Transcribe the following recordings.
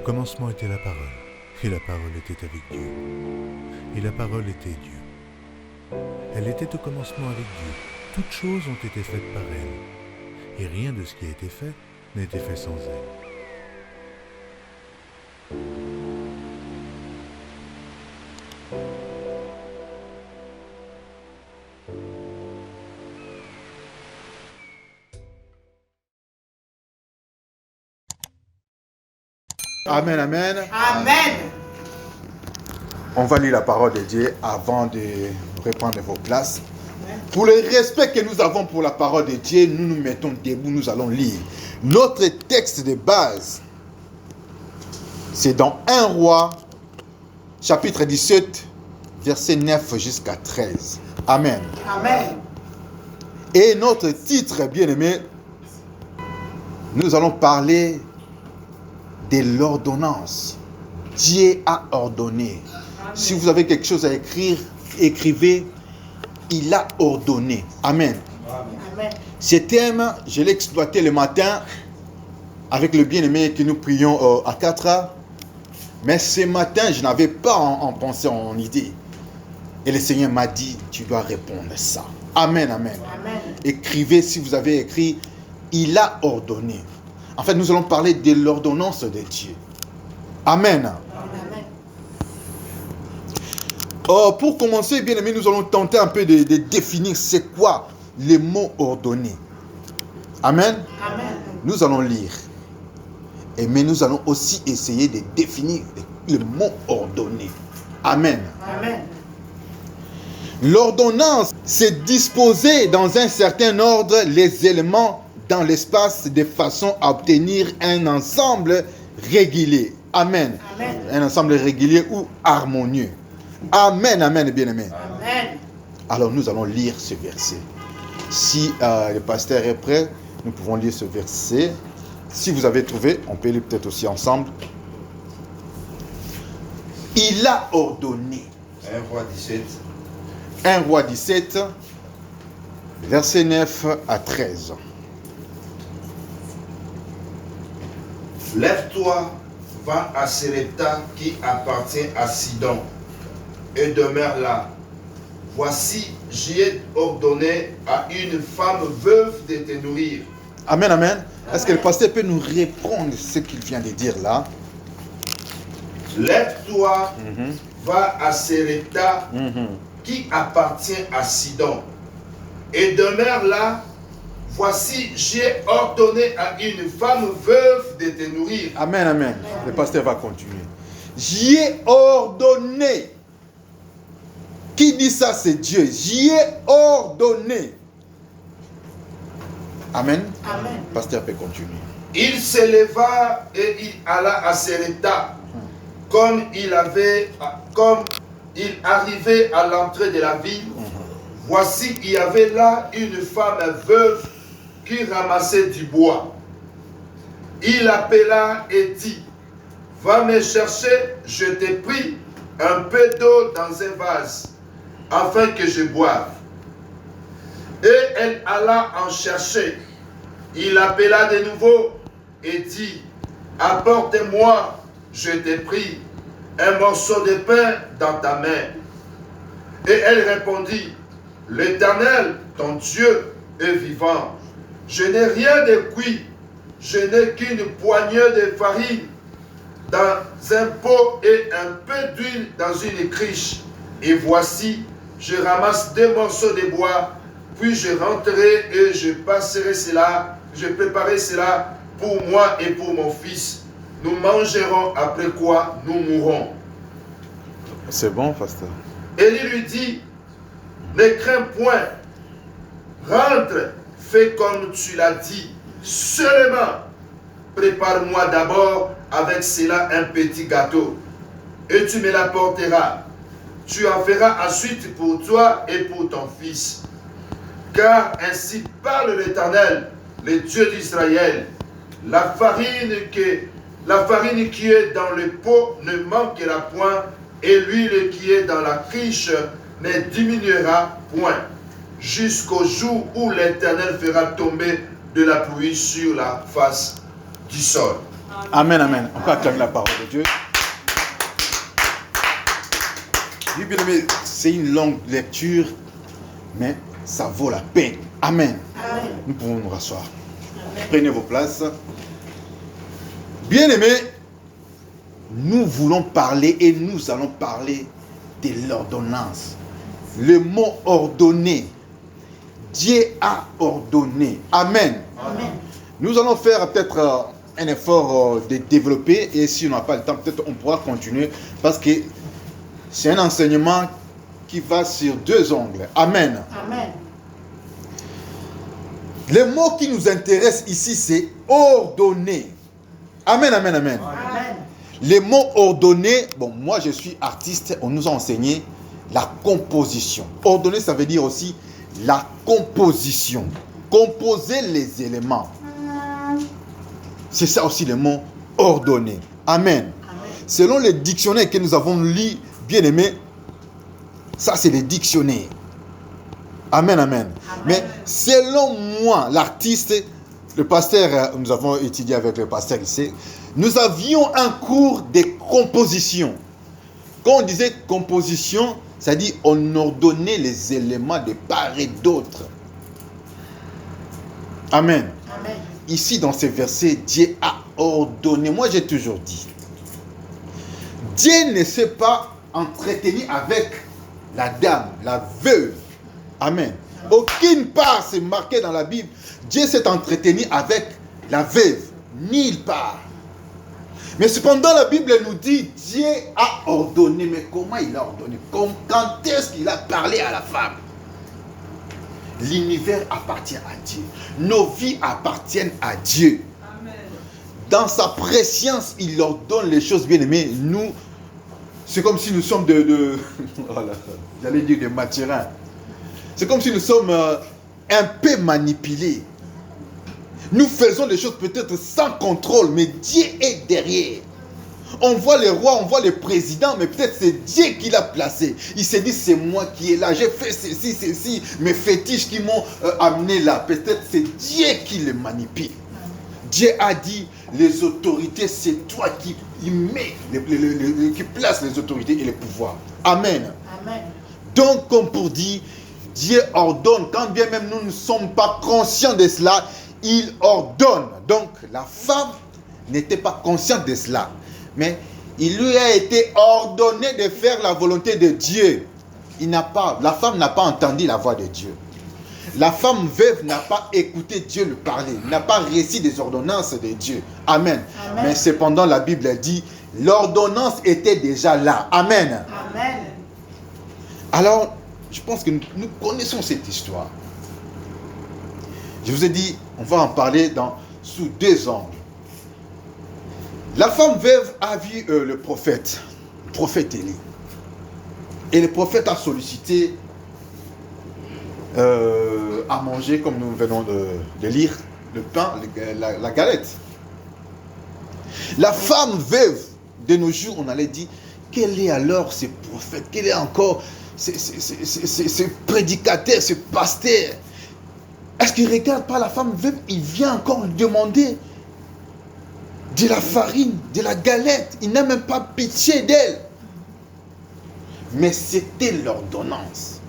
commencement était la parole, et la parole était avec Dieu, et la parole était Dieu. Elle était au commencement avec Dieu. Toutes choses ont été faites par elle, et rien de ce qui a été fait n'a été fait sans elle. Amen, amen. Amen. On va lire la parole de Dieu avant de reprendre vos places. Pour le respect que nous avons pour la parole de Dieu, nous nous mettons debout, nous allons lire. Notre texte de base, c'est dans 1 Roi, chapitre 17, verset 9 jusqu'à 13. Amen. Amen. Et notre titre, bien-aimé, nous allons parler de l'ordonnance. Dieu a ordonné. Amen. Si vous avez quelque chose à écrire, écrivez. Il a ordonné. Amen. Amen. Ce thème, je l'ai exploité le matin avec le bien-aimé que nous prions à 4 heures. Mais ce matin, je n'avais pas en pensée, en idée. Et le Seigneur m'a dit, tu dois répondre à ça. Amen, amen. Amen. Écrivez si vous avez écrit, il a ordonné. En fait, nous allons parler de l'ordonnance de Dieu. Amen. Amen. Pour commencer, bien aimé, nous allons tenter un peu de définir c'est quoi les mots ordonnés. Amen. Amen. Nous allons lire. Mais nous allons aussi essayer de définir le mot ordonné. Amen. Amen. L'ordonnance, c'est disposer dans un certain ordre les éléments dans l'espace de façon à obtenir un ensemble régulier. Amen. Amen. Un ensemble régulier ou harmonieux. Amen, amen, bien-aimé. Amen. Alors nous allons lire ce verset. Si le pasteur est prêt, nous pouvons lire ce verset. Si vous avez trouvé, on peut lire peut-être aussi ensemble. Il a ordonné. 1 Roi 17. 1 Roi 17, verset 9 à 13. Lève-toi, va à Sérepta qui appartient à Sidon et demeure là. Voici, j'ai ordonné à une femme veuve de te nourrir. Amen, amen. Est-ce que le pasteur peut nous répondre ce qu'il vient de dire là? Lève-toi, va à Sérepta qui appartient à Sidon et demeure là. Voici, j'ai ordonné à une femme veuve de te nourrir. Amen, amen. Le pasteur va continuer. J'y ai ordonné. Qui dit ça? C'est Dieu. J'y ai ordonné. Amen. Amen. Le pasteur peut continuer. Il s'éleva et il alla à Sérepta. Comme il arrivait à l'entrée de la ville, voici, il y avait là une femme veuve qui ramassait du bois. Il appela et dit, va me chercher, je t'ai pris un peu d'eau dans un vase, afin que je boive. Et elle alla en chercher. Il appela de nouveau et dit, apporte-moi, je t'ai pris un morceau de pain dans ta main. Et elle répondit, l'Éternel, ton Dieu, est vivant. Je n'ai rien de cuit, je n'ai qu'une poignée de farine dans un pot et un peu d'huile dans une criche. Et voici, je ramasse 2 morceaux de bois, puis je rentrerai et je préparerai cela pour moi et pour mon fils. Nous mangerons, après quoi nous mourrons. C'est bon, pasteur. Élie lui dit, ne crains point, rentre, fais comme tu l'as dit, seulement prépare-moi d'abord avec cela un petit gâteau, et tu me l'apporteras. Tu en feras ensuite pour toi et pour ton fils. Car ainsi parle l'Éternel, le Dieu d'Israël, la farine qui est dans le pot ne manquera point, et l'huile qui est dans la criche ne diminuera point, jusqu'au jour où l'Éternel fera tomber de la pluie sur la face du sol. Amen, amen. On peut acclamer la parole de Dieu. Oui, bien aimé, c'est une longue lecture, mais ça vaut la peine. Amen. Amen. Nous pouvons nous rasseoir. Prenez vos places. Bien aimé, nous voulons parler et nous allons parler de l'ordonnance. Le mot ordonné. Dieu a ordonné. Amen. Amen. Nous allons faire peut-être un effort de développer et si on n'a pas le temps, peut-être on pourra continuer parce que c'est un enseignement qui va sur deux angles. Amen. Amen. Le mot qui nous intéresse ici, c'est ordonner. Amen, amen, amen. Amen. Les mots ordonnés, bon, moi je suis artiste, on nous a enseigné la composition. Ordonner, ça veut dire aussi la composition. Composer les éléments. C'est ça aussi le mot ordonné. Amen. Amen. Selon les dictionnaires que nous avons lus, bien aimés, ça c'est les dictionnaires. Amen, amen. Mais selon moi, l'artiste, le pasteur, nous avons étudié avec le pasteur ici, nous avions un cours de composition. Quand on disait composition, ça dit on ordonnait les éléments de part et d'autre. Amen. Amen. Ici, dans ce verset, Dieu a ordonné. Moi, j'ai toujours dit, Dieu ne s'est pas entretenu avec la dame, la veuve. Amen. Aucune part c'est marqué dans la Bible. Dieu s'est entretenu avec la veuve. Nulle part. Mais cependant, la Bible nous dit, Dieu a ordonné. Mais comment il a ordonné? Quand est-ce qu'il a parlé à la femme? L'univers appartient à Dieu. Nos vies appartiennent à Dieu. Amen. Dans sa préscience, il ordonne les choses bien aimées. Nous, c'est comme si nous sommes voilà, j'allais dire de Mathurin. C'est comme si nous sommes un peu manipulés. Nous faisons les choses peut-être sans contrôle, mais Dieu est derrière. On voit les rois, on voit les présidents, mais peut-être c'est Dieu qui l'a placé. Il s'est dit, c'est moi qui est là. J'ai fait ceci, mes fétiches qui m'ont amené là. Peut-être c'est Dieu qui les manipule. Dieu a dit, les autorités, c'est toi qui mets, qui place les autorités et les pouvoirs. Amen. Amen. Donc, comme pour dire, Dieu ordonne, quand bien même nous ne sommes pas conscients de cela, il ordonne. Donc, la femme n'était pas consciente de cela. Mais il lui a été ordonné de faire la volonté de Dieu. La femme n'a pas entendu la voix de Dieu. La femme veuve n'a pas écouté Dieu lui parler, n'a pas reçu des ordonnances de Dieu. Amen. Amen. Mais cependant, la Bible dit, l'ordonnance était déjà là. Amen. Amen. Alors, je pense que nous connaissons cette histoire. Je vous ai dit, on va en parler sous deux angles. La femme veuve a vu le prophète Élie. Et le prophète a sollicité à manger, comme nous venons de lire, le pain, la galette. La femme veuve, de nos jours, on allait dire, quel est alors ce prophète? Quel est encore ce prédicateur, ce pasteur? Est-ce qu'il ne regarde pas la femme veuve? Il vient encore lui demander de la farine, de la galette. Il n'a même pas pitié d'elle. Mais c'était l'ordonnance.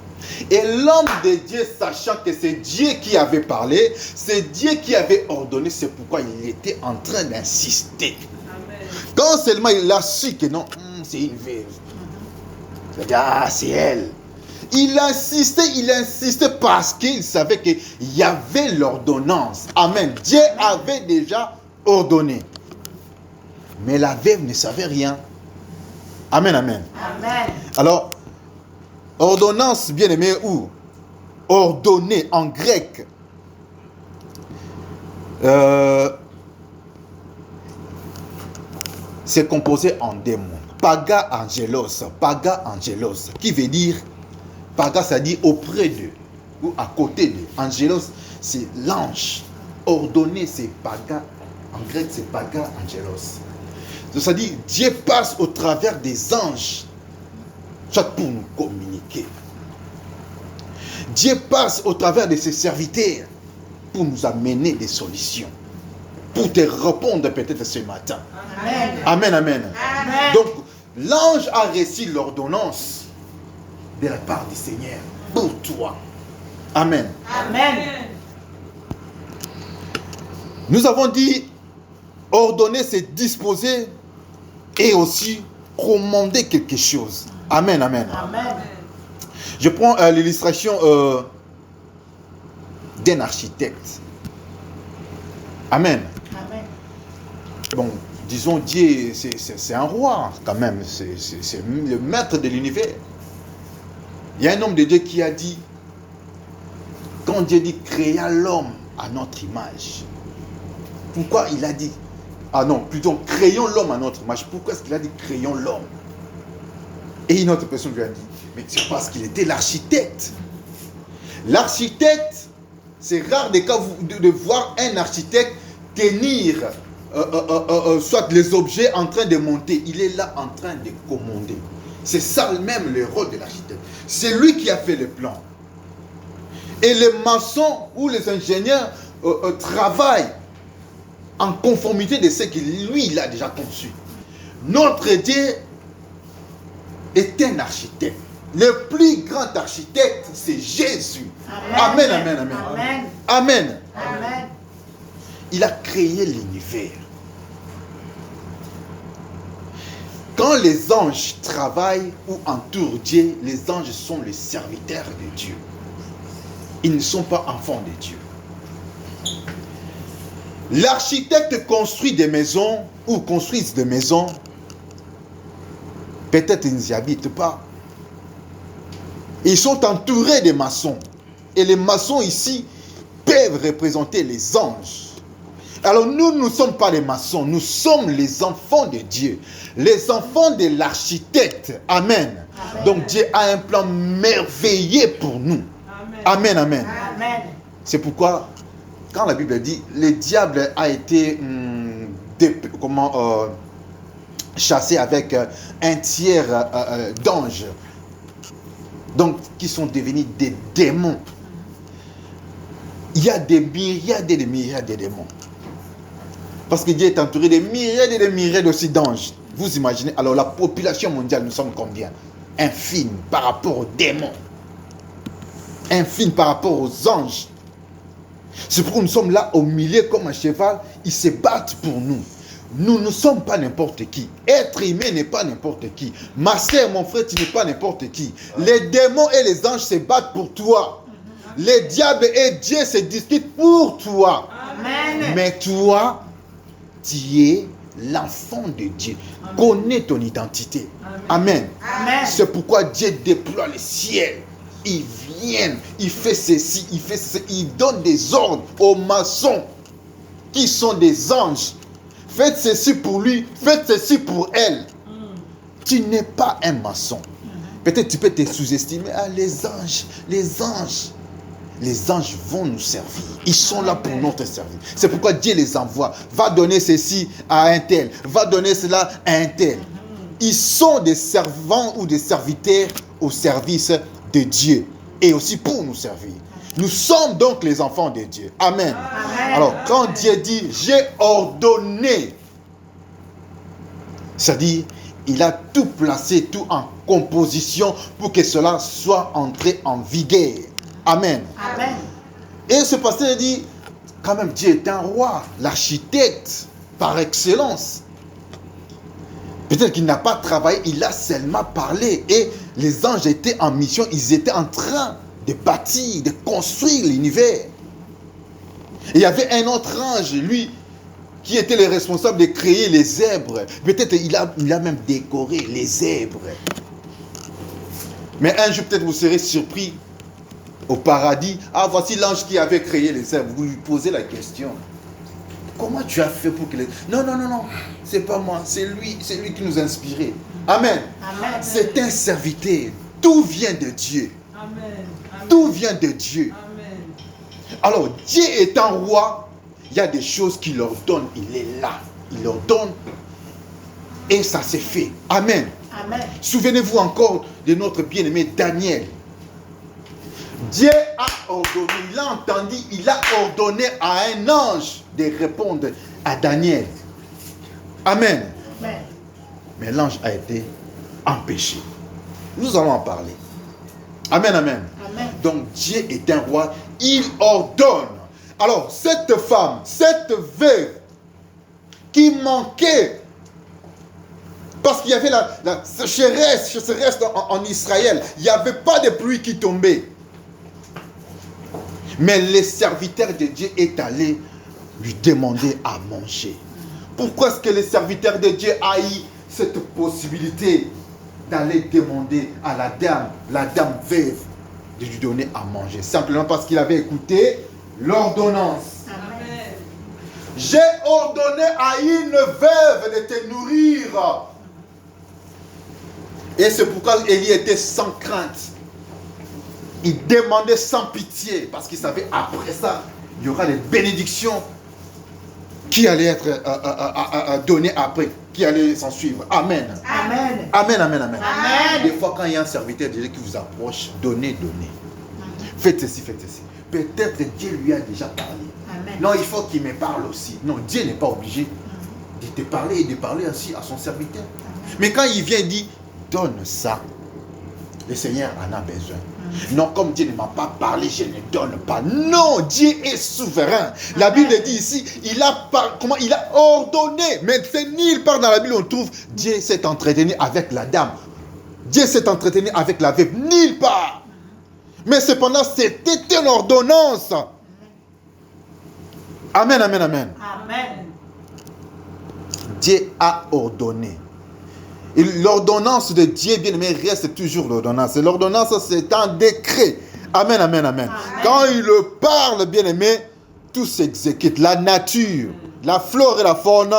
Et l'homme de Dieu, sachant que c'est Dieu qui avait parlé, c'est Dieu qui avait ordonné, c'est pourquoi il était en train d'insister. Amen. Quand seulement il a su que non, c'est une veuve. Il a dit, ah, c'est elle. Il insistait parce qu'il savait qu'il y avait l'ordonnance. Amen. Dieu avait déjà ordonné. Mais la veuve ne savait rien. Amen, amen. Amen. Alors, ordonnance, bien aimé, ou ordonné en grec, c'est composé en deux mots. Paga angelos, qui veut dire, paga, ça dit auprès d'eux, ou à côté d'eux. Angelos, c'est l'ange. Ordonné, c'est paga. En grec, c'est paga angelos. Ça dit, Dieu passe au travers des anges, soit pour nous communiquer. Dieu passe au travers de ses serviteurs pour nous amener des solutions. pour te répondre peut-être ce matin. Amen. Amen, amen. Amen. Donc, l'ange a reçu l'ordonnance de la part du Seigneur pour toi. Amen. Amen. Nous avons dit ordonner, c'est disposer et aussi commander quelque chose. Amen, amen. Amen. Je prends l'illustration d'un architecte. Amen. Amen. Bon, disons, Dieu, c'est un roi quand même. C'est le maître de l'univers. Il y a un homme de Dieu qui a dit, quand Dieu dit créa l'homme à notre image, pourquoi il a dit, ah non, plutôt créons l'homme à notre image. Pourquoi est-ce qu'il a dit créons l'homme? Et une autre personne lui a dit, mais c'est parce qu'il était l'architecte. L'architecte, c'est rare des cas de voir un architecte tenir soit les objets en train de monter. Il est là en train de commander. C'est ça même le rôle de l'architecte. C'est lui qui a fait le plan. Et les maçons ou les ingénieurs travaillent en conformité de ce que lui, il a déjà conçu. Notre Dieu est un architecte. Le plus grand architecte, c'est Jésus. Amen, amen, amen. Amen. Amen. Amen. Il a créé l'univers. Quand les anges travaillent ou entourent Dieu, les anges sont les serviteurs de Dieu. Ils ne sont pas enfants de Dieu. L'architecte construit des maisons ou construisent des maisons. Peut-être ils n'y habitent pas. Ils sont entourés de maçons. Et les maçons ici peuvent représenter les anges. Alors nous ne sommes pas les maçons, nous sommes les enfants de Dieu. Les enfants de l'architecte. Amen. Amen. Donc Dieu a un plan merveilleux pour nous. Amen, amen. Amen. C'est pourquoi, quand la Bible dit, le diable a été chassé avec un tiers d'anges, donc qui sont devenus des démons. Il y a des myriades et des myriades de démons. Parce que Dieu est entouré de myriades et de myriades aussi d'anges. Vous imaginez, alors la population mondiale, nous sommes combien? Infime par rapport aux démons. Infime par rapport aux anges. C'est pourquoi nous sommes là au milieu comme un cheval. Ils se battent pour nous. Nous ne sommes pas n'importe qui. Être humain n'est pas n'importe qui. Ma soeur, mon frère, tu n'es pas n'importe qui. Les démons et les anges se battent pour toi. Les diables et Dieu se disputent pour toi. Amen. Mais toi, tu es l'enfant de Dieu. Connais ton identité. Amen. Amen. C'est pourquoi Dieu déploie le ciel. Il vient, il fait ceci, il fait ceci, il donne des ordres aux maçons qui sont des anges. Faites ceci pour lui, faites ceci pour elle. Tu n'es pas un maçon. Peut-être tu peux te sous-estimer. Ah, les anges, les anges. Les anges vont nous servir. Ils sont là pour notre service. C'est pourquoi Dieu les envoie. Va donner ceci à un tel. Va donner cela à un tel. Ils sont des servants ou des serviteurs au service de Dieu. Et aussi pour nous servir. Nous sommes donc les enfants de Dieu. Amen. Amen. Alors, quand Dieu dit, j'ai ordonné, c'est-à-dire, il a tout placé, tout en composition pour que cela soit entré en vigueur. Amen. Amen. Et ce pasteur dit, quand même, Dieu est un roi, l'architecte par excellence. Peut-être qu'il n'a pas travaillé, il a seulement parlé. Et les anges étaient en mission, ils étaient en train de bâtir, de construire l'univers. Et il y avait un autre ange, lui, qui était le responsable de créer les zèbres. Peut-être il a même décoré les zèbres. Mais un jour, peut-être vous serez surpris au paradis. Ah, voici l'ange qui avait créé les zèbres. Vous lui posez la question. Comment tu as fait pour que les... Non, c'est pas moi, c'est lui qui nous a inspirés. Amen. Amen. C'est un serviteur. Tout vient de Dieu. Amen. Tout vient de Dieu. Amen. Alors, Dieu est un roi. Il y a des choses qu'il leur donne. Il est là. Il leur donne. Et ça s'est fait. Amen. Amen. Souvenez-vous encore de notre bien-aimé Daniel. Dieu a ordonné, il a entendu, il a ordonné à un ange de répondre à Daniel. Amen. Amen. Mais l'ange a été empêché. Nous allons en parler. Amen, amen. Amen. Donc Dieu est un roi, il ordonne. Alors cette femme, cette veuve qui manquait, parce qu'il y avait la sécheresse en Israël, il n'y avait pas de pluie qui tombait. Mais le serviteur de Dieu est allé lui demander à manger. Pourquoi est-ce que le serviteur de Dieu a eu cette possibilité d'aller demander à la dame veuve, de lui donner à manger? Simplement parce qu'il avait écouté l'ordonnance. Amen. J'ai ordonné à une veuve de te nourrir. Et c'est pourquoi Élie était sans crainte. Il demandait sans pitié, parce qu'il savait après ça, il y aura des bénédictions qui allaient être données après, qui allaient s'en suivre. Amen. Amen. Amen, amen, amen. Amen. Des fois, quand il y a un serviteur de Dieu qui vous approche, donnez. Faites ceci, faites ceci. Peut-être Dieu lui a déjà parlé. Amen. Non, il faut qu'il me parle aussi. Non, Dieu n'est pas obligé de te parler et de parler ainsi à son serviteur. Mais quand il vient, il dit, donne ça. Le Seigneur en a besoin. Non, comme Dieu ne m'a pas parlé, je ne donne pas. Non, Dieu est souverain. La Bible dit ici, il a ordonné. Mais c'est nulle part dans la Bible on trouve Dieu s'est entretenu avec la dame. Dieu s'est entretenu avec la veuve. Nulle part. Mais cependant, c'était une ordonnance. Amen, amen, amen. Amen. Dieu a ordonné. Et l'ordonnance de Dieu, bien aimé, reste toujours l'ordonnance. Et l'ordonnance, c'est un décret. Amen, amen, amen. Quand il le parle, bien aimé, tout s'exécute. La nature, la flore et la faune,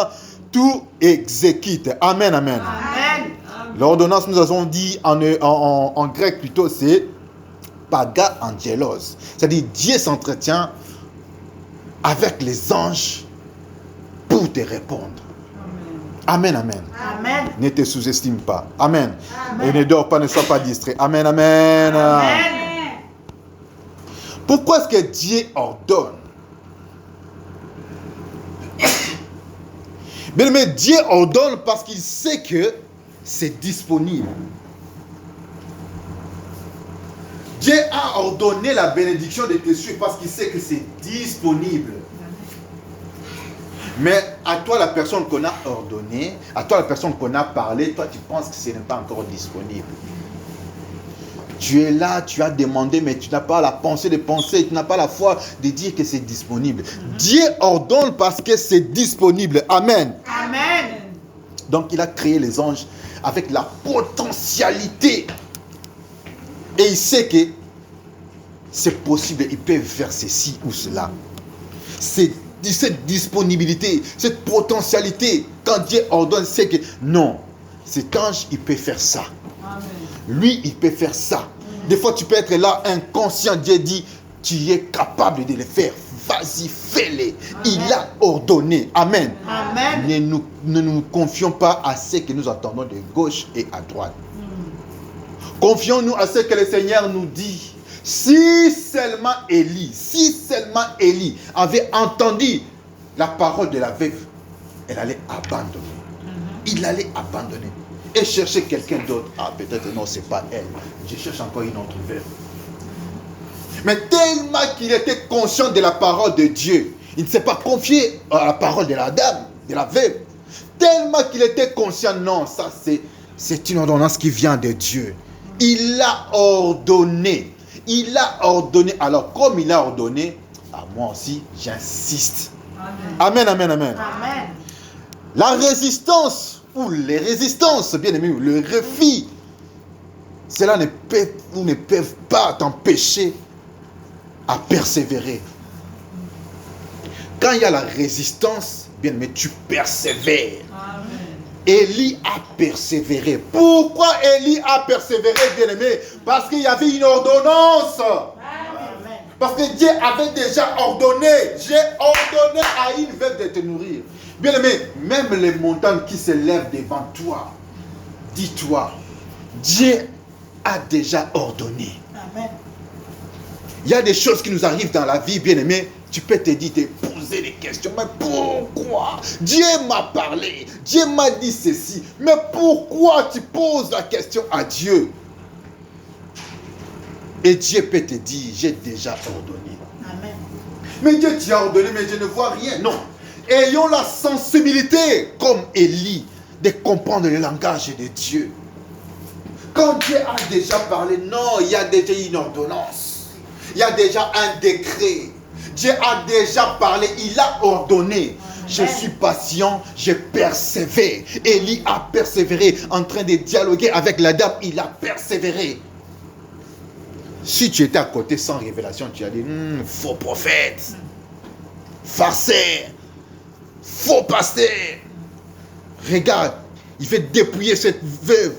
tout exécute. Amen, amen. Amen. L'ordonnance, nous avons dit en grec plutôt, c'est paga angelos. C'est-à-dire, Dieu s'entretient avec les anges pour te répondre. Amen, amen. Amen. Ne te sous-estime pas. Amen. Amen. Et ne dors pas, ne sois pas distrait. Amen, amen. Amen. Pourquoi est-ce que Dieu ordonne? Bien, mais Dieu ordonne parce qu'il sait que c'est disponible. Dieu a ordonné la bénédiction de tes cieux parce qu'il sait que c'est disponible. Mais à toi, la personne qu'on a ordonnée, à toi, la personne qu'on a parlé, toi, tu penses que ce n'est pas encore disponible. Tu es là, tu as demandé, mais tu n'as pas la pensée de penser, tu n'as pas la foi de dire que c'est disponible. Dieu ordonne parce que c'est disponible. Amen. Amen. Donc, il a créé les anges avec la potentialité. Et il sait que c'est possible, ils peuvent faire ceci ou cela. Cette disponibilité, cette potentialité, quand Dieu ordonne, c'est que non, cet ange, il peut faire ça. Amen. Lui, il peut faire ça. Des fois, tu peux être là, inconscient. Dieu dit, tu es capable de le faire. Vas-y, fais-le. Il a ordonné. Amen. Amen. Ne nous confions pas à ce que nous entendons de gauche et à droite. Confions-nous à ce que le Seigneur nous dit. Si seulement Élie avait entendu la parole de la veuve, elle allait abandonner. Il allait abandonner et chercher quelqu'un d'autre. Ah, peut-être non, c'est pas elle. Je cherche encore une autre veuve. Mais tellement qu'il était conscient de la parole de Dieu, il ne s'est pas confié à la parole de la dame, de la veuve. Tellement qu'il était conscient, non, ça c'est une ordonnance qui vient de Dieu. Il a ordonné. Il a ordonné. Alors, comme il a ordonné, à moi aussi, j'insiste. Amen, amen, amen. Amen. La résistance, ou les résistances, bien aimé, le refus, cela ne peuvent pas t'empêcher à persévérer. Quand il y a la résistance, bien aimé, tu persévères. Amen. Élie a persévéré. Pourquoi Élie a persévéré, bien-aimé? Parce qu'il y avait une ordonnance. Amen. Parce que Dieu avait déjà ordonné. J'ai ordonné à une veuve de te nourrir. Bien-aimé, même les montagnes qui se lèvent devant toi, dis-toi, Dieu a déjà ordonné. Amen. Il y a des choses qui nous arrivent dans la vie, bien aimé. Tu peux te dire, te poser des questions. Mais pourquoi? Dieu m'a parlé. Dieu m'a dit ceci. Mais pourquoi tu poses la question à Dieu? Et Dieu peut te dire, j'ai déjà ordonné. Amen. Mais Dieu t'y a ordonné, mais je ne vois rien. Non. Ayons la sensibilité, comme Élie, de comprendre le langage de Dieu. Quand Dieu a déjà parlé, non, il y a déjà une ordonnance. Il y a déjà un décret. Dieu a déjà parlé, il a ordonné. Je suis patient, je persévère. Élie a persévéré en train de dialoguer avec la dame, il a persévéré. Si tu étais à côté sans révélation, tu as dit, faux prophète, farceur, faux pasteur. Regarde, il fait dépouiller cette veuve.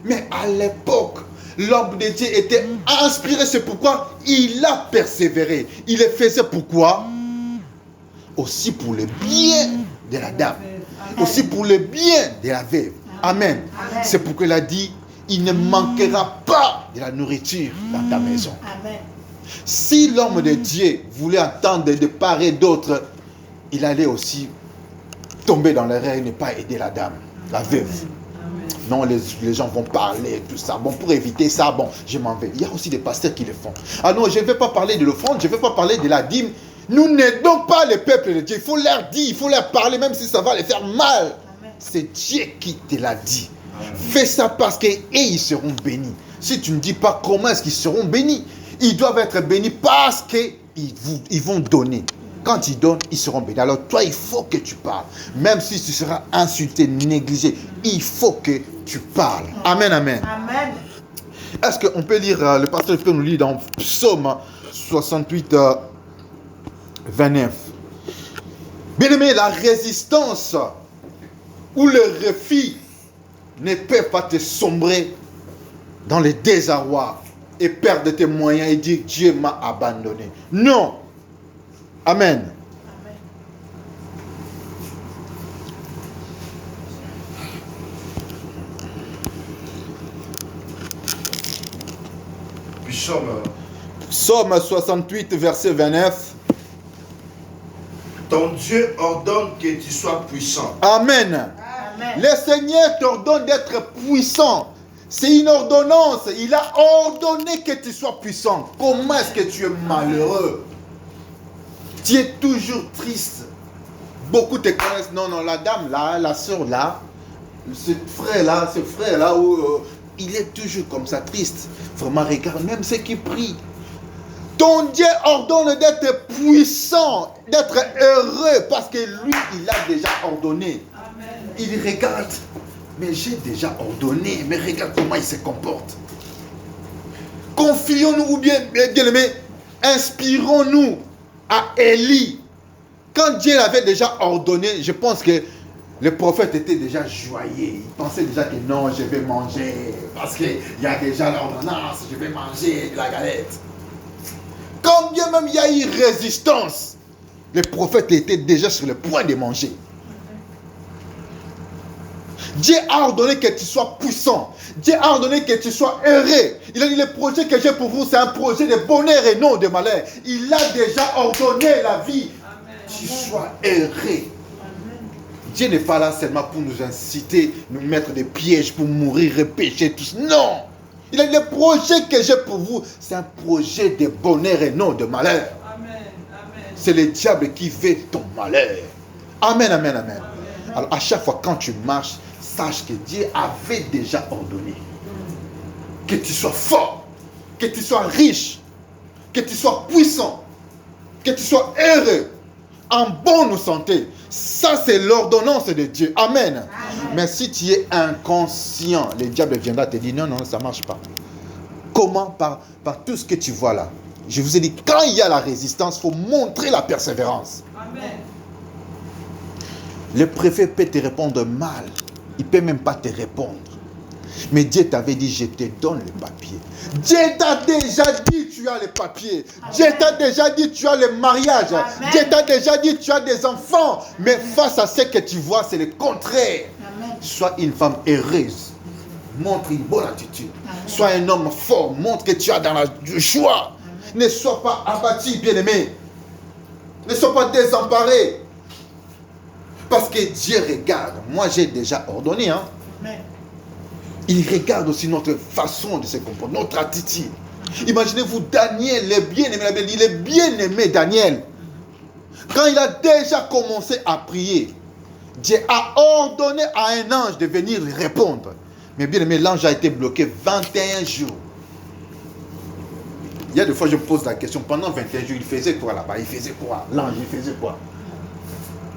Mais à l'époque, l'homme de Dieu était inspiré, c'est pourquoi il a persévéré. Il le faisait pourquoi? Aussi pour le bien de la dame. Aussi pour le bien de la veuve. Amen. C'est pourquoi il a dit, il ne manquera pas de la nourriture dans ta maison. Amen. Si l'homme de Dieu voulait entendre de part et d'autre, il allait aussi tomber dans l'erreur et ne pas aider la dame, la veuve. Non, les gens vont parler, tout ça. Bon, pour éviter ça, bon, je m'en vais. Il y a aussi des pasteurs qui le font. Ah non, je ne vais pas parler de l'offrande, je ne vais pas parler de la dîme. Nous n'aidons pas le peuple de Dieu. Il faut leur dire, il faut leur parler, même si ça va les faire mal. C'est Dieu qui te l'a dit. Fais ça parce que ils seront bénis. Si tu ne dis pas comment est-ce qu'ils seront bénis, ils doivent être bénis parce qu'ils vont donner. Quand ils donnent, ils seront bénis. Alors toi, il faut que tu parles. Même si tu seras insulté, négligé, il faut que tu parles. Amen, amen. Amen. Est-ce qu'on peut lire, le pasteur peut nous lire dans Psaume 68, 29. Bien aimé, la résistance ou le refus ne peut pas te sombrer dans le désarroi et perdre tes moyens et dire Dieu m'a abandonné. Non. Amen. Psaume 68, verset 29. Ton Dieu ordonne que tu sois puissant. Amen. Amen. Le Seigneur t'ordonne d'être puissant. C'est une ordonnance. Il a ordonné que tu sois puissant. Comment est-ce que tu es malheureux? Tu es toujours triste. Beaucoup te connaissent. Non, non, la dame là, la soeur là, ce frère là, il est toujours comme ça, triste. Vraiment, regarde, même ceux qui prient. Ton Dieu ordonne d'être puissant, d'être heureux, parce que lui, il a déjà ordonné. Amen. Il regarde, mais j'ai déjà ordonné, mais regarde comment il se comporte. Confions-nous ou bien aimé, inspirons-nous à Élie. Quand Dieu l'avait déjà ordonné, je pense que le prophète était déjà joyeux. Il pensait déjà que non, je vais manger, parce qu'il y a déjà l'ordonnance, je vais manger de la galette. Quand bien même il y a eu résistance, le prophète était déjà sur le point de manger. Dieu a ordonné que tu sois puissant. Dieu a ordonné que tu sois heureux. Il a dit, le projet que j'ai pour vous, c'est un projet de bonheur et non de malheur. Il a déjà ordonné la vie. Amen. Tu sois heureux. Dieu n'est pas là seulement pour nous inciter, nous mettre des pièges pour mourir et pécher tous. Non. Il a dit, le projet que j'ai pour vous, c'est un projet de bonheur et non de malheur. Amen. Amen. C'est le diable qui veut ton malheur. Amen, amen, amen. Alors à chaque fois quand tu marches, sache que Dieu avait déjà ordonné que tu sois fort, que tu sois riche, que tu sois puissant, que tu sois heureux, en bonne santé. Ça, c'est l'ordonnance de Dieu. Amen. Amen. Mais si tu es inconscient, le diable viendra te dire non, non, ça ne marche pas. Comment? Par tout ce que tu vois là. Je vous ai dit, quand il y a la résistance, il faut montrer la persévérance. Amen. Le préfet peut te répondre mal. Il ne peut même pas te répondre. Mais Dieu t'avait dit, je te donne le papier. Dieu t'a déjà dit, tu as le papier. Dieu t'a déjà dit, tu as le mariage. Amen. Dieu t'a déjà dit, tu as des enfants. Mais face à ce que tu vois, c'est le contraire. Amen. Sois une femme heureuse. Montre une bonne attitude. Amen. Sois un homme fort. Montre que tu as dans le choix. Ne sois pas abattu, bien-aimé. Ne sois pas désemparé. Parce que Dieu regarde. Moi, j'ai déjà ordonné. Hein. Amen. Il regarde aussi notre façon de se comporter, notre attitude. Imaginez-vous Daniel, il est bien-aimé Daniel. Quand il a déjà commencé à prier, Dieu a ordonné à un ange de venir lui répondre. Mais bien aimé, l'ange a été bloqué 21 jours. Il y a des fois, je me pose la question, pendant 21 jours, il faisait quoi là-bas? Il faisait quoi? L'ange, il faisait quoi?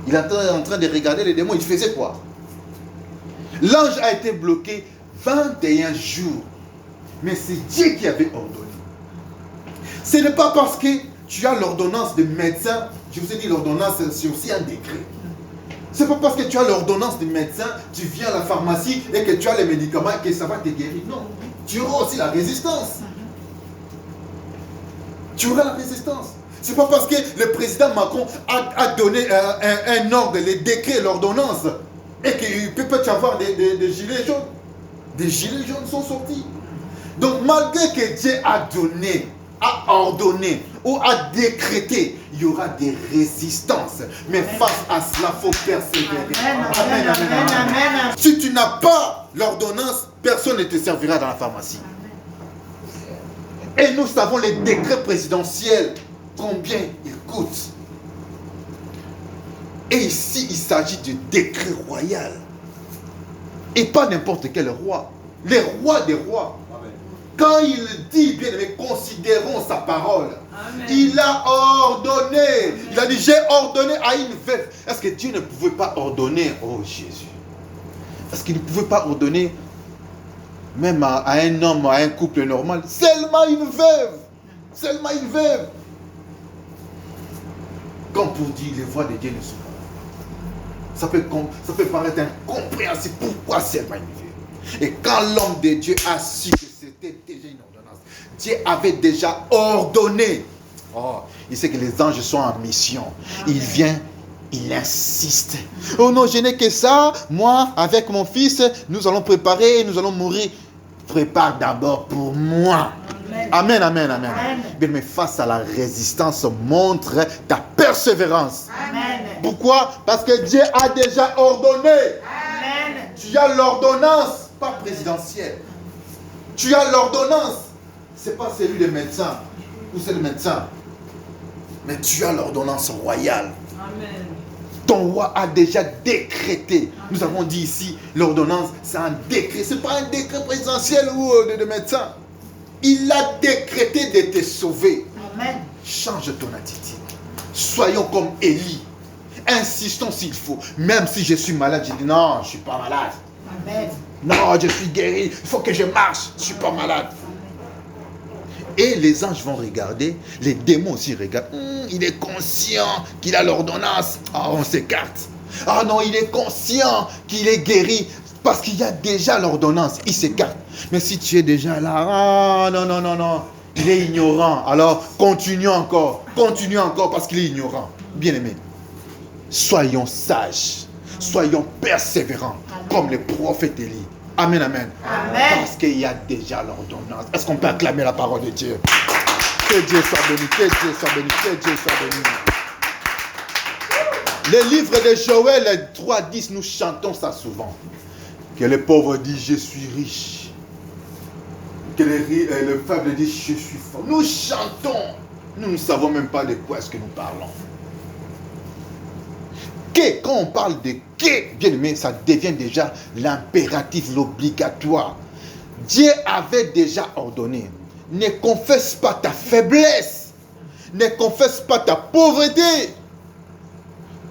Il est en train de regarder les démons, il faisait quoi? L'ange a été bloqué 21 jours. Mais c'est Dieu qui avait ordonné. Ce n'est pas parce que tu as l'ordonnance de médecin, je vous ai dit l'ordonnance, c'est aussi un décret. C'est pas parce que tu as l'ordonnance de médecin, tu viens à la pharmacie et que tu as les médicaments que ça va te guérir. Non, tu auras aussi la résistance. Tu auras la résistance. C'est pas parce que le président Macron a donné un ordre, les décrets, l'ordonnance, et qu'il peut y avoir des gilets jaunes. Des gilets jaunes sont sortis. Donc malgré que Dieu a donné, a ordonné ou a décrété, il y aura des résistances. Mais face à cela, il faut persévérer. Amen, amen, amen. Si tu n'as pas l'ordonnance, personne ne te servira dans la pharmacie. Et nous savons les décrets présidentiels, combien ils coûtent. Et ici, il s'agit du décret royal. Et pas n'importe quel roi. Les rois des rois. Quand il dit, bien aimé, considérons sa parole. Amen. Il a ordonné. Il a dit, j'ai ordonné à une veuve. Est-ce que Dieu ne pouvait pas ordonner, oh Jésus? Est-ce qu'il ne pouvait pas ordonner même à un homme, à un couple normal, seulement une veuve? Seulement une veuve. Comme pour dire, les voies de Dieu ne sont pas. Ça peut paraître incompréhensible. Pourquoi seulement une veuve? Et quand l'homme de Dieu a su que c'était déjà une ordonnance, Dieu avait déjà ordonné. Oh, il sait que les anges sont en mission. Il vient, il insiste. Oh non, je n'ai que ça. Moi, avec mon fils, nous allons préparer, nous allons mourir. Prépare d'abord pour moi. Amen, amen, amen. Bien, mais face à la résistance, montre ta persévérance. Amen. Pourquoi? Parce que Dieu a déjà ordonné. Amen. Tu as l'ordonnance, pas présidentielle. Tu as l'ordonnance. Ce n'est pas celui des médecins ou c'est le médecin. Mais tu as l'ordonnance royale. Amen. Ton roi a déjà décrété. Nous avons dit ici, l'ordonnance, c'est un décret. Ce n'est pas un décret présidentiel ou de médecin. Il a décrété de te sauver. Amen. Change ton attitude. Soyons comme Élie. Insistons s'il faut. Même si je suis malade, je dis non, je ne suis pas malade. Amen. Non, je suis guéri. Il faut que je marche. Je ne suis pas malade. Et les anges vont regarder. Les démons aussi regardent. Il est conscient qu'il a l'ordonnance. Ah, on s'écarte. Ah non, il est conscient qu'il est guéri. Parce qu'il y a déjà l'ordonnance. Il s'écarte. Mais si tu es déjà là, ah non, non, non, non. Il est ignorant. Alors, continuons encore. Continuons encore parce qu'il est ignorant. Bien-aimé, soyons sages. Soyons persévérants. Comme le prophète Élie. Amen, amen. Amen. Parce qu'il y a déjà l'ordonnance. Est-ce qu'on peut acclamer la parole de Dieu? Que Dieu soit béni, que Dieu soit béni, que Dieu soit béni. Le livre de Joël 3:10, nous chantons ça souvent. Que le pauvre dit, je suis riche. Que le faible dit, je suis fort. Nous chantons. Nous ne savons même pas de quoi est-ce que nous parlons. Que, quand on parle de que, bien aimé, ça devient déjà l'impératif, l'obligatoire. Dieu avait déjà ordonné. Ne confesse pas ta faiblesse. Ne confesse pas ta pauvreté.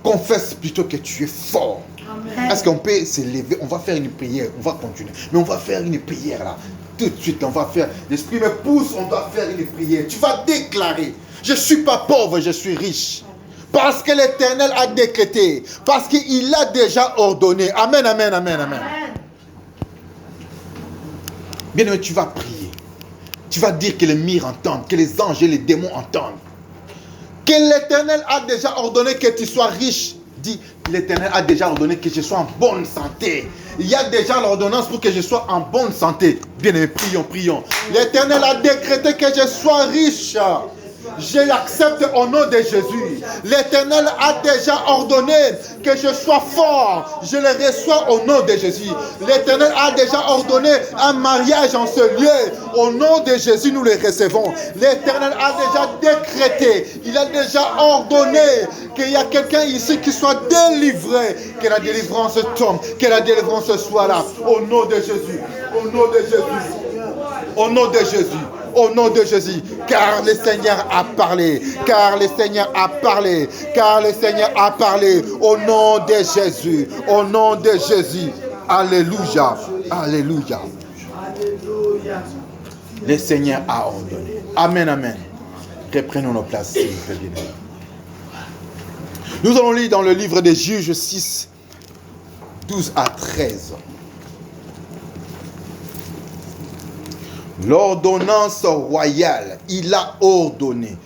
Confesse plutôt que tu es fort. Amen. Est-ce qu'on peut se lever? On va faire une prière. On va continuer. Mais on va faire une prière là. Tout de suite, on va faire. L'esprit me pousse, on doit faire une prière. Tu vas déclarer. Je ne suis pas pauvre, je suis riche. Parce que l'Éternel a décrété. Parce qu'il a déjà ordonné. Amen, amen, amen, amen. Bien aimé, tu vas prier. Tu vas dire que les murs entendent, que les anges et les démons entendent. Que l'Éternel a déjà ordonné que tu sois riche. Dis, l'Éternel a déjà ordonné que je sois en bonne santé. Il y a déjà l'ordonnance pour que je sois en bonne santé. Bien aimé, prions, prions. L'Éternel a décrété que je sois riche. Je l'accepte au nom de Jésus. L'Éternel a déjà ordonné que je sois fort. Je le reçois au nom de Jésus. L'Éternel a déjà ordonné un mariage en ce lieu. Au nom de Jésus, nous le recevons. L'Éternel a déjà décrété. Il a déjà ordonné qu'il y a quelqu'un ici qui soit délivré. Que la délivrance tombe. Que la délivrance soit là. Au nom de Jésus. Au nom de Jésus. Au nom de Jésus. Au nom de Jésus, car le Seigneur a parlé, car le Seigneur a parlé, car le Seigneur a parlé, au nom de Jésus, au nom de Jésus. Alléluia, alléluia. Le Seigneur a ordonné. Amen, amen. Reprenons nos places, s'il vous plaît, bien. Nous allons lire dans le livre des Juges 6, 12 à 13. L'ordonnance royale, il a ordonné.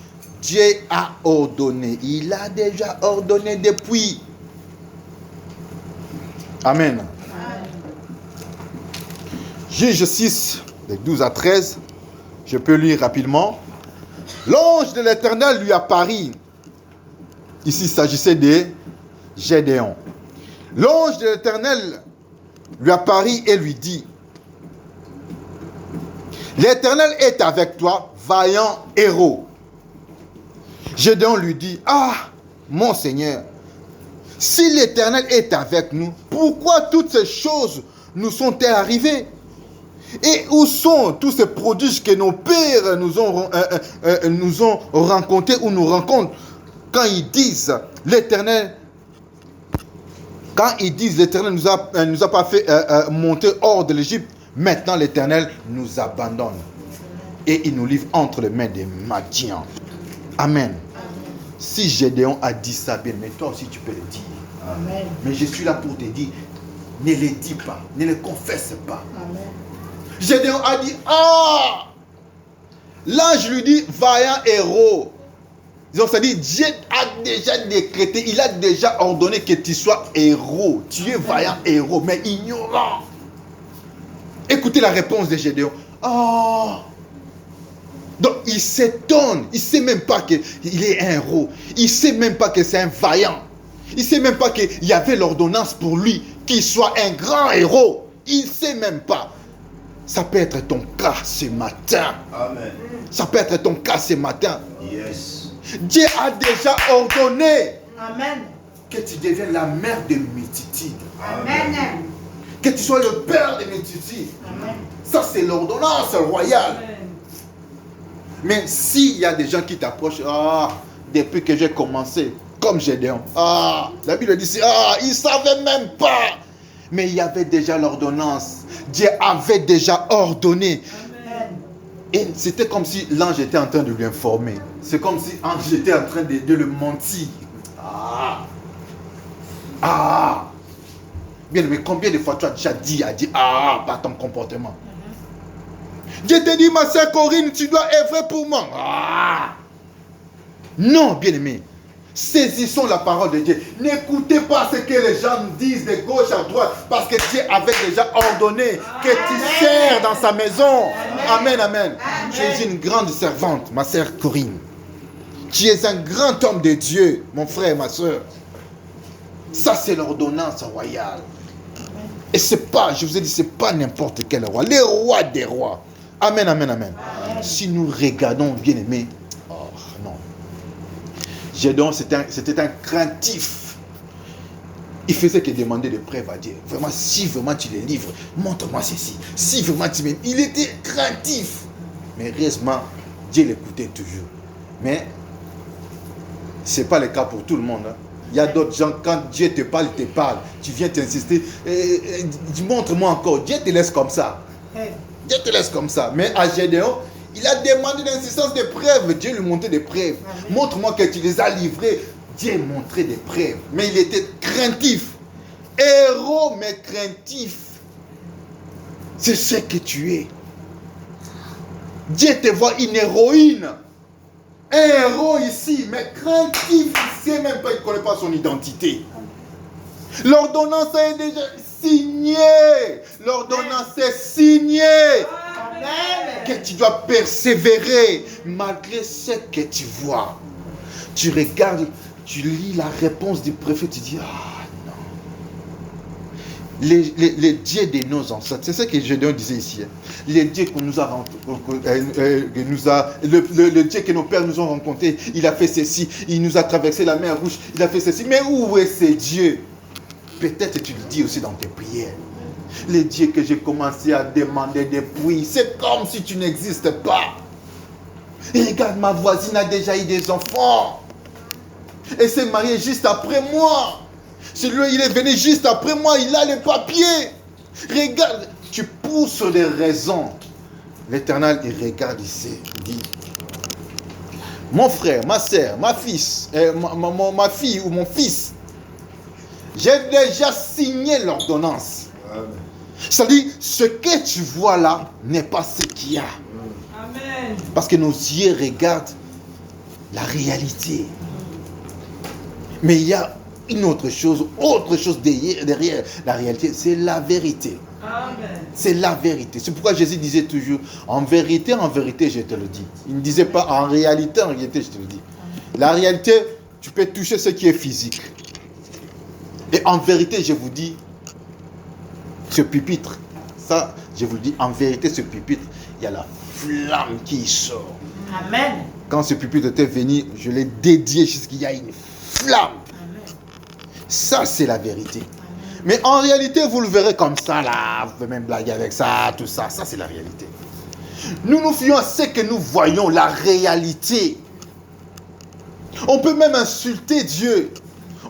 Dieu a ordonné. Il a déjà ordonné depuis. Amen. Juge 6, de 12 à 13. Je peux lire rapidement. L'ange de l'Éternel lui apparut. Ici, il s'agissait de Gédéon. L'ange de l'Éternel lui apparut et lui dit: L'Éternel est avec toi, vaillant héros. Gédéon lui dit: Ah, mon Seigneur, si l'Éternel est avec nous, pourquoi toutes ces choses nous sont-elles arrivées? Et où sont tous ces prodiges que nos pères nous ont rencontrés ou nous rencontrent quand ils disent l'Éternel, nous a pas fait monter hors de l'Égypte? Maintenant, l'Éternel nous abandonne et il nous livre entre les mains des Madians. Amen. Si Gédéon a dit ça, bien, mais toi aussi tu peux le dire. Amen. Mais je suis là pour te dire, ne le dis pas, ne le confesse pas. Amen. Gédéon a dit: Ah! L'ange lui dit: vaillant héros. Donc, ça dit, Dieu a déjà décrété, il a déjà ordonné que tu sois héros. Tu es vaillant héros, mais ignorant. Écoutez la réponse de Gédéon. Oh! Donc il s'étonne. Il ne sait même pas qu'il est un héros. Il ne sait même pas que c'est un vaillant. Il ne sait même pas qu'il y avait l'ordonnance pour lui, qu'il soit un grand héros. Il ne sait même pas. Ça peut être ton cas ce matin. Amen. Ça peut être ton cas ce matin. Yes. Dieu a déjà ordonné. Amen. Que tu deviennes la mère de multitudes. Amen. Que tu sois le père de multitudes. Ça, c'est l'ordonnance royale. Amen. Mais s'il y a des gens qui t'approchent, depuis que j'ai commencé, comme Gédéon, la Bible dit, ils ne savaient même pas. Mais il y avait déjà l'ordonnance. Dieu avait déjà ordonné. Amen. Et c'était comme si l'ange était en train de lui informer. C'est comme si l'ange était en train de le mentir. Bien, mais combien de fois tu as déjà dit par ton comportement? Dieu te dit, ma sœur Corinne, tu dois œuvrer pour moi. Non, bien aimé. Saisissons la parole de Dieu. N'écoutez pas ce que les gens disent de gauche à droite, parce que Dieu avait déjà ordonné que tu sers dans sa maison. Amen, amen. Tu es une grande servante, ma sœur Corinne. Tu es un grand homme de Dieu, mon frère, ma sœur. Ça, c'est l'ordonnance royale. Et c'est pas, je vous ai dit, c'est pas n'importe quel roi. Les rois des rois. Amen, amen, amen. Si nous regardons, bien aimé, non. Gédéon, c'était un craintif. Il faisait que demander des preuves à Dieu. Vraiment, si vraiment tu les livres, montre-moi ceci. Si vraiment tu m'aimes. Il était craintif. Mais heureusement, Dieu l'écoutait toujours. Mais ce n'est pas le cas pour tout le monde. Il y a d'autres gens, quand Dieu te parle, il te parle. Tu viens t'insister. Montre-moi encore. Dieu te laisse comme ça. Dieu te laisse comme ça. Mais à Gédéon, il a demandé l'insistance des preuves. Dieu lui montrait des preuves. Montre-moi que tu les as livrées. Dieu montrait des preuves. Mais il était craintif. Héros, mais craintif. C'est ce que tu es. Dieu te voit une héroïne. Un héros ici, mais craintif. Il ne sait même pas, il ne connaît pas son identité. L'ordonnance est déjà signée. L'ordonnance est signée. Amen. Que tu dois persévérer malgré ce que tu vois. Tu regardes, tu lis la réponse du préfet, tu dis, ah non. Les dieux de nos ancêtres, c'est ce que Gédéon disait ici. Les dieux qu'on nous a rencontrés, le Dieu que nos pères nous ont rencontrés, il a fait ceci, il nous a traversé la mer Rouge, il a fait ceci. Mais où est ce Dieu? Peut-être tu le dis aussi dans tes prières. Les dieux que j'ai commencé à demander depuis, c'est comme si tu n'existes pas. Et regarde, ma voisine a déjà eu des enfants. Elle s'est mariée juste après moi. Celui-là, il est venu juste après moi, il a les papiers. Regarde, tu pousses sur des raisons. L'Éternel, il regarde ici, il dit, mon frère, ma soeur, ma fille ou mon fils, j'ai déjà signé l'ordonnance. C'est-à-dire, ce que tu vois là n'est pas ce qu'il y a. Amen. Parce que nos yeux regardent la réalité. Mais il y a une autre chose derrière la réalité, c'est la vérité. Amen. C'est la vérité. C'est pourquoi Jésus disait toujours, en vérité, je te le dis. Il ne disait pas en réalité, je te le dis. La réalité, tu peux toucher ce qui est physique. Et en vérité, je vous dis, ce pupitre, ça, je vous le dis, en vérité, ce pupitre, il y a la flamme qui sort. Amen. Quand ce pupitre était venu, je l'ai dédié jusqu'il y a une flamme. Amen. Ça, c'est la vérité. Mais en réalité, vous le verrez comme ça, là. Vous pouvez même blaguer avec ça, tout ça. Ça, c'est la réalité. Nous nous fions à ce que nous voyons, la réalité. On peut même insulter Dieu.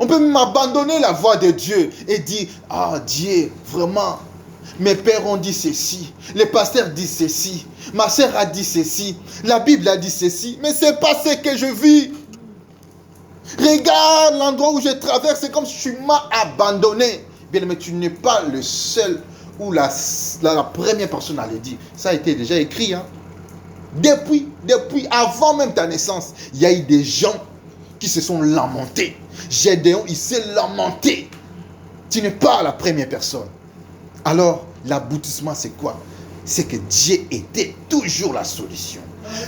On peut même abandonner la voie de Dieu et dire, ah Dieu, vraiment, mes pères ont dit ceci, les pasteurs disent ceci, ma sœur a dit ceci, la Bible a dit ceci, mais ce n'est pas ce que je vis. Regarde l'endroit où je traverse, c'est comme si tu m'as abandonné. Bien, mais tu n'es pas le seul ou la première personne à le dire. Ça a été déjà écrit. Hein? Depuis, avant même ta naissance, il y a eu des gens qui se sont lamentés. Gédéon, il s'est lamenté. Tu n'es pas la première personne. Alors, l'aboutissement, c'est quoi? C'est que Dieu était toujours la solution.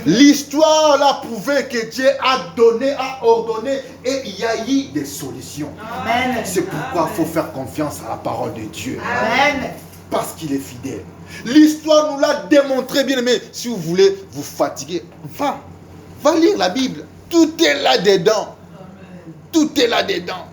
L'histoire l'a prouvé que Dieu a donné, a ordonné et il y a eu des solutions. Amen. C'est pourquoi il faut faire confiance à la parole de Dieu. Amen. Parce qu'il est fidèle. L'histoire nous l'a démontré, bien aimé. Si vous voulez vous fatiguer, va lire la Bible. Tout est là-dedans. Tout est là-dedans.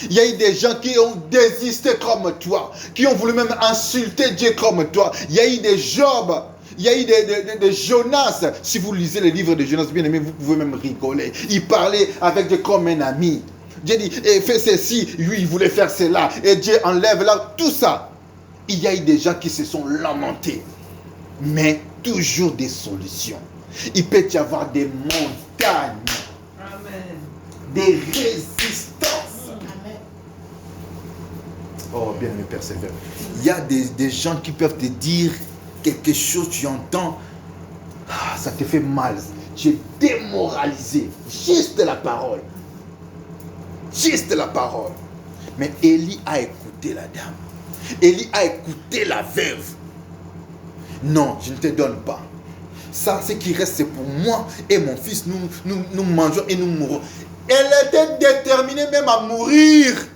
Il y a eu des gens qui ont désisté comme toi, qui ont voulu même insulter Dieu comme toi. Il y a eu des Job, il y a eu des Jonas. Si vous lisez les livres de Jonas, bien aimé, vous pouvez même rigoler. Il parlait avec Dieu comme un ami. Dieu dit, fais ceci, lui il voulait faire cela, et Dieu enlève là, tout ça. Il y a eu des gens qui se sont lamentés, mais toujours des solutions. Il peut y avoir des montagnes, Amen. des résistances. Oh, bien aimé, persévère. Il y a des gens qui peuvent te dire quelque chose, tu entends, ça te fait mal. Tu es démoralisé. Juste la parole. Juste la parole. Mais Élie a écouté la dame. Élie a écouté la veuve. Non, je ne te donne pas. Ça, ce qui reste, c'est pour moi et mon fils. Nous mangeons et nous mourrons. Elle était déterminée même à mourir.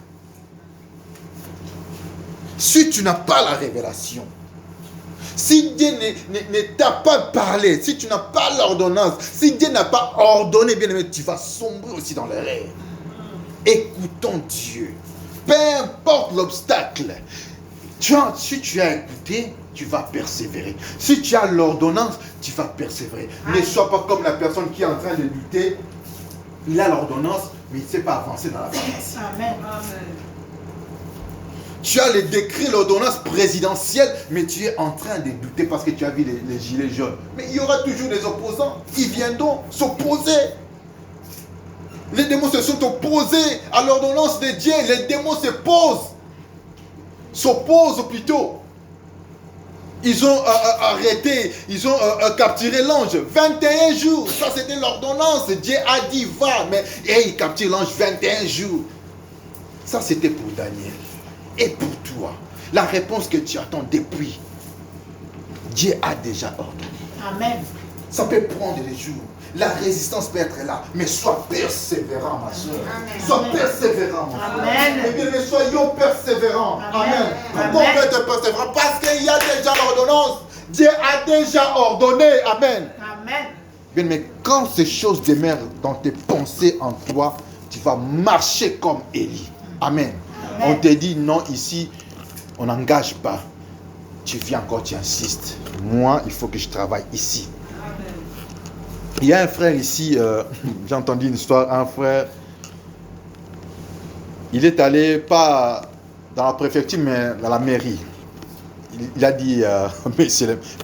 Si tu n'as pas la révélation, si Dieu ne t'a pas parlé, si tu n'as pas l'ordonnance, si Dieu n'a pas ordonné, bien aimé, tu vas sombrer aussi dans l'erreur. Écoutons Dieu. Peu importe l'obstacle. Si tu as écouté, tu vas persévérer. Si tu as l'ordonnance, tu vas persévérer. Ne sois pas comme la personne qui est en train de lutter. Il a l'ordonnance, mais il ne sait pas avancer dans la pharmacie. Amen. Amen. Tu as les décrets, l'ordonnance présidentielle, mais tu es en train de douter parce que tu as vu les gilets jaunes. Mais il y aura toujours des opposants qui viendront s'opposer. Les démons se sont opposés à l'ordonnance de Dieu. Les démons s'opposent plutôt. Ils ont arrêté, ils ont capturé l'ange. 21 jours, ça c'était l'ordonnance. Dieu a dit va, mais il capture l'ange 21 jours. Ça, c'était pour Daniel. Et pour toi, la réponse que tu attends depuis, Dieu a déjà ordonné. Amen. Ça peut prendre des jours. La résistance peut être là. Mais sois persévérant, ma soeur. Sois persévérant, mon frère. Amen. Eh bien, mais soyons persévérants. Amen. Pourquoi on peut être persévérant? Parce qu'il y a déjà l'ordonnance. Dieu a déjà ordonné. Amen. Amen. Bien, mais quand ces choses demeurent dans tes pensées en toi, tu vas marcher comme Élie. Amen. Amen. On te dit non, ici, on n'engage pas. Tu viens encore, tu insistes. Moi, il faut que je travaille ici. Il y a un frère ici, j'ai entendu une histoire, un frère, il est allé pas dans la préfecture, mais dans la mairie. Il a dit,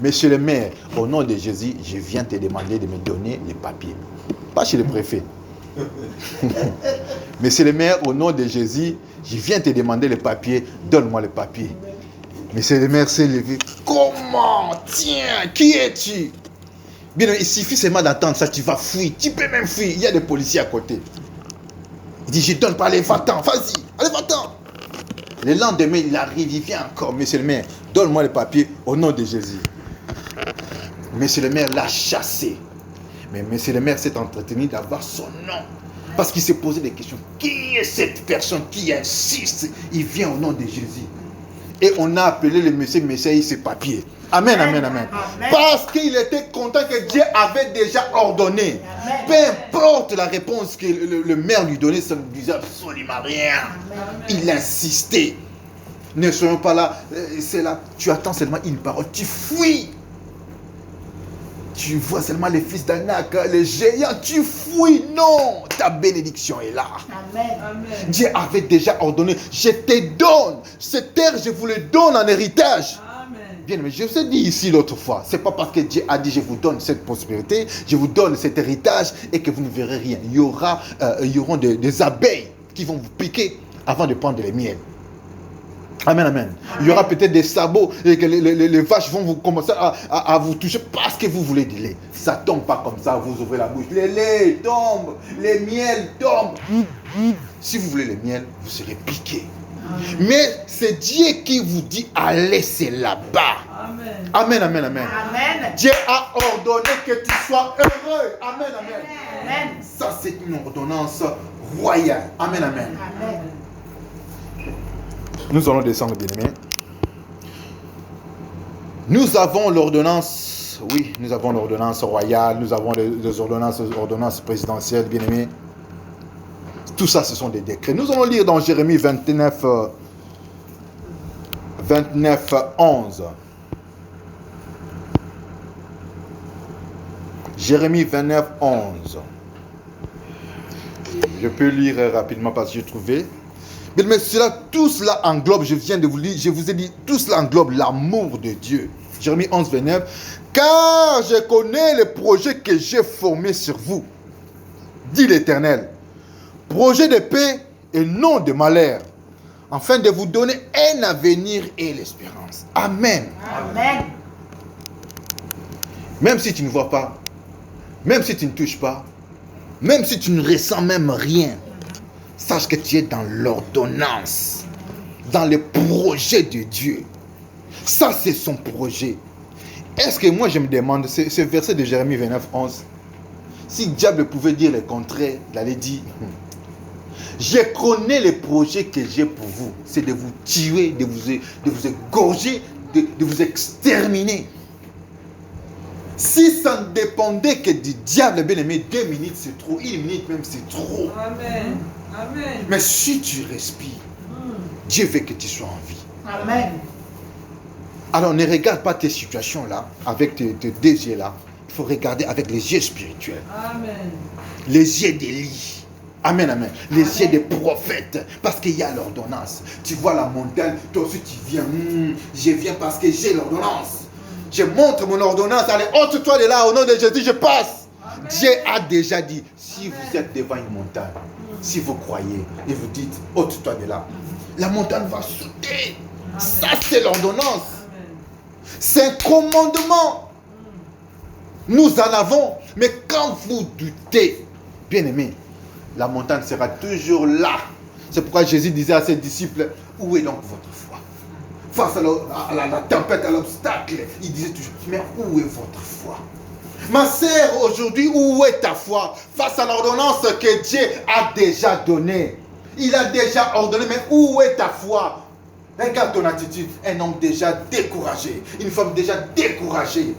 monsieur le maire, au nom de Jésus, je viens te demander de me donner les papiers. Pas chez le préfet. Monsieur le maire, au nom de Jésus, je viens te demander les papiers, donne-moi les papiers. Monsieur le maire s'est levé. Comment? Tiens, qui es-tu? Bien, il suffit seulement d'attendre ça, tu vas fuir. Tu peux même fuir. Il y a des policiers à côté. Il dit, je donne pas, allez, va-t'en, vas-y, allez, va-t'en. Le lendemain, il arrive, il vient encore. Monsieur le maire, donne-moi les papiers au nom de Jésus. Monsieur le maire l'a chassé. Mais monsieur le maire s'est entretenu d'avoir son nom. Parce qu'il s'est posé des questions. Qui est cette personne qui insiste? Il vient au nom de Jésus. Et on a appelé le monsieur ses papiers. Amen, amen, amen. Parce qu'il était content que Dieu avait déjà ordonné. Amen. Peu importe la réponse que le maire lui donnait, ça ne lui disait absolument rien. Amen. Il insistait. Ne soyons pas là. C'est là. Tu attends seulement une parole. Tu fuis. Tu vois seulement les fils d'Anak, les géants. Tu fuis. Non. Ta bénédiction est là. Amen. Amen. Dieu avait déjà ordonné. Je te donne. Cette terre, je vous le donne en héritage. Bien, mais je vous ai dit ici l'autre fois, c'est pas parce que Dieu a dit je vous donne cette prospérité, je vous donne cet héritage et que vous ne verrez rien. Il y aura des abeilles qui vont vous piquer avant de prendre les miels. Amen, amen. Il y aura peut-être des sabots et que les vaches vont vous commencer à vous toucher parce que vous voulez du lait. Ça tombe pas comme ça, vous ouvrez la bouche. Les laits tombent, les miels tombent. Si vous voulez les miels, vous serez piqués. Mais c'est Dieu qui vous dit allez, c'est là-bas. Amen. Amen, amen, amen. Amen. Dieu a ordonné que tu sois heureux. Amen, amen. Amen. Ça, c'est une ordonnance royale. Amen, amen. Amen. Nous allons descendre, bien-aimés. Nous avons l'ordonnance, oui, nous avons l'ordonnance royale, nous avons les ordonnances présidentielles, bien-aimés. Tout ça, ce sont des décrets. Nous allons lire dans Jérémie 29, 11. Jérémie 29, 11. Je peux lire rapidement parce que j'ai trouvé. Mais tout cela englobe, je viens de vous lire, je vous ai dit, tout cela englobe l'amour de Dieu. Jérémie 11, 29. Car je connais les projets que j'ai formés sur vous, dit l'Éternel. Projet de paix et non de malheur, afin de vous donner un avenir et l'espérance. Amen. Amen. Même si tu ne vois pas, même si tu ne touches pas, même si tu ne ressens même rien, sache que tu es dans l'ordonnance, dans le projet de Dieu. Ça, c'est son projet. Est-ce que moi, je me demande, ce verset de Jérémie 29, 11, si le diable pouvait dire le contraire, il allait dire... Je connais les projets que j'ai pour vous. C'est de vous tuer, de vous égorger, de vous exterminer. Si ça ne dépendait que du diable, bien aimé, 2 minutes c'est trop, 1 minute même c'est trop. Amen. Amen. Mais si tu respires, Dieu veut que tu sois en vie. Amen. Alors ne regarde pas tes situations là, avec tes 2 yeux là. Il faut regarder avec les yeux spirituels. Amen. Les yeux d'Élie. Amen, amen. Les yeux des prophètes. Parce qu'il y a l'ordonnance. Tu vois la montagne, toi aussi tu viens. Je viens parce que j'ai l'ordonnance. Je montre mon ordonnance. Allez, ôte-toi de là, au nom de Jésus, je passe. Amen. Dieu a déjà dit, si vous êtes devant une montagne, si vous croyez et vous dites, ôte-toi de là, la montagne va sauter. Amen. Ça, c'est l'ordonnance. C'est un commandement. Nous en avons. Mais quand vous doutez, bien aimé, la montagne sera toujours là. C'est pourquoi Jésus disait à ses disciples, où est donc votre foi? Face à la tempête, à l'obstacle, il disait toujours, mais où est votre foi? Ma sœur, aujourd'hui, où est ta foi? Face à l'ordonnance que Dieu a déjà donnée. Il a déjà ordonné, mais où est ta foi? Regarde ton attitude. Un homme déjà découragé, une femme déjà découragée.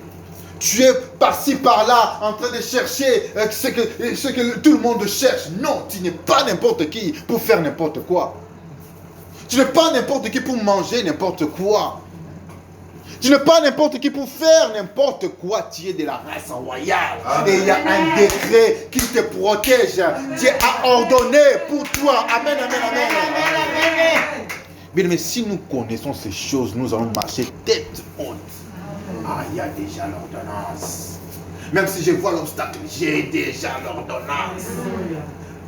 Tu es par-ci, par-là, en train de chercher ce que tout le monde cherche. Non, tu n'es pas n'importe qui pour faire n'importe quoi. Tu n'es pas n'importe qui pour manger n'importe quoi. Tu n'es pas n'importe qui pour faire n'importe quoi. Tu es de la race royale. Et il y a un décret qui te protège. Dieu a ordonné pour toi. Amen, amen, amen. Bien, mais si nous connaissons ces choses, nous allons marcher tête haute. Ah, il y a déjà l'ordonnance. Même si je vois l'obstacle, j'ai déjà l'ordonnance.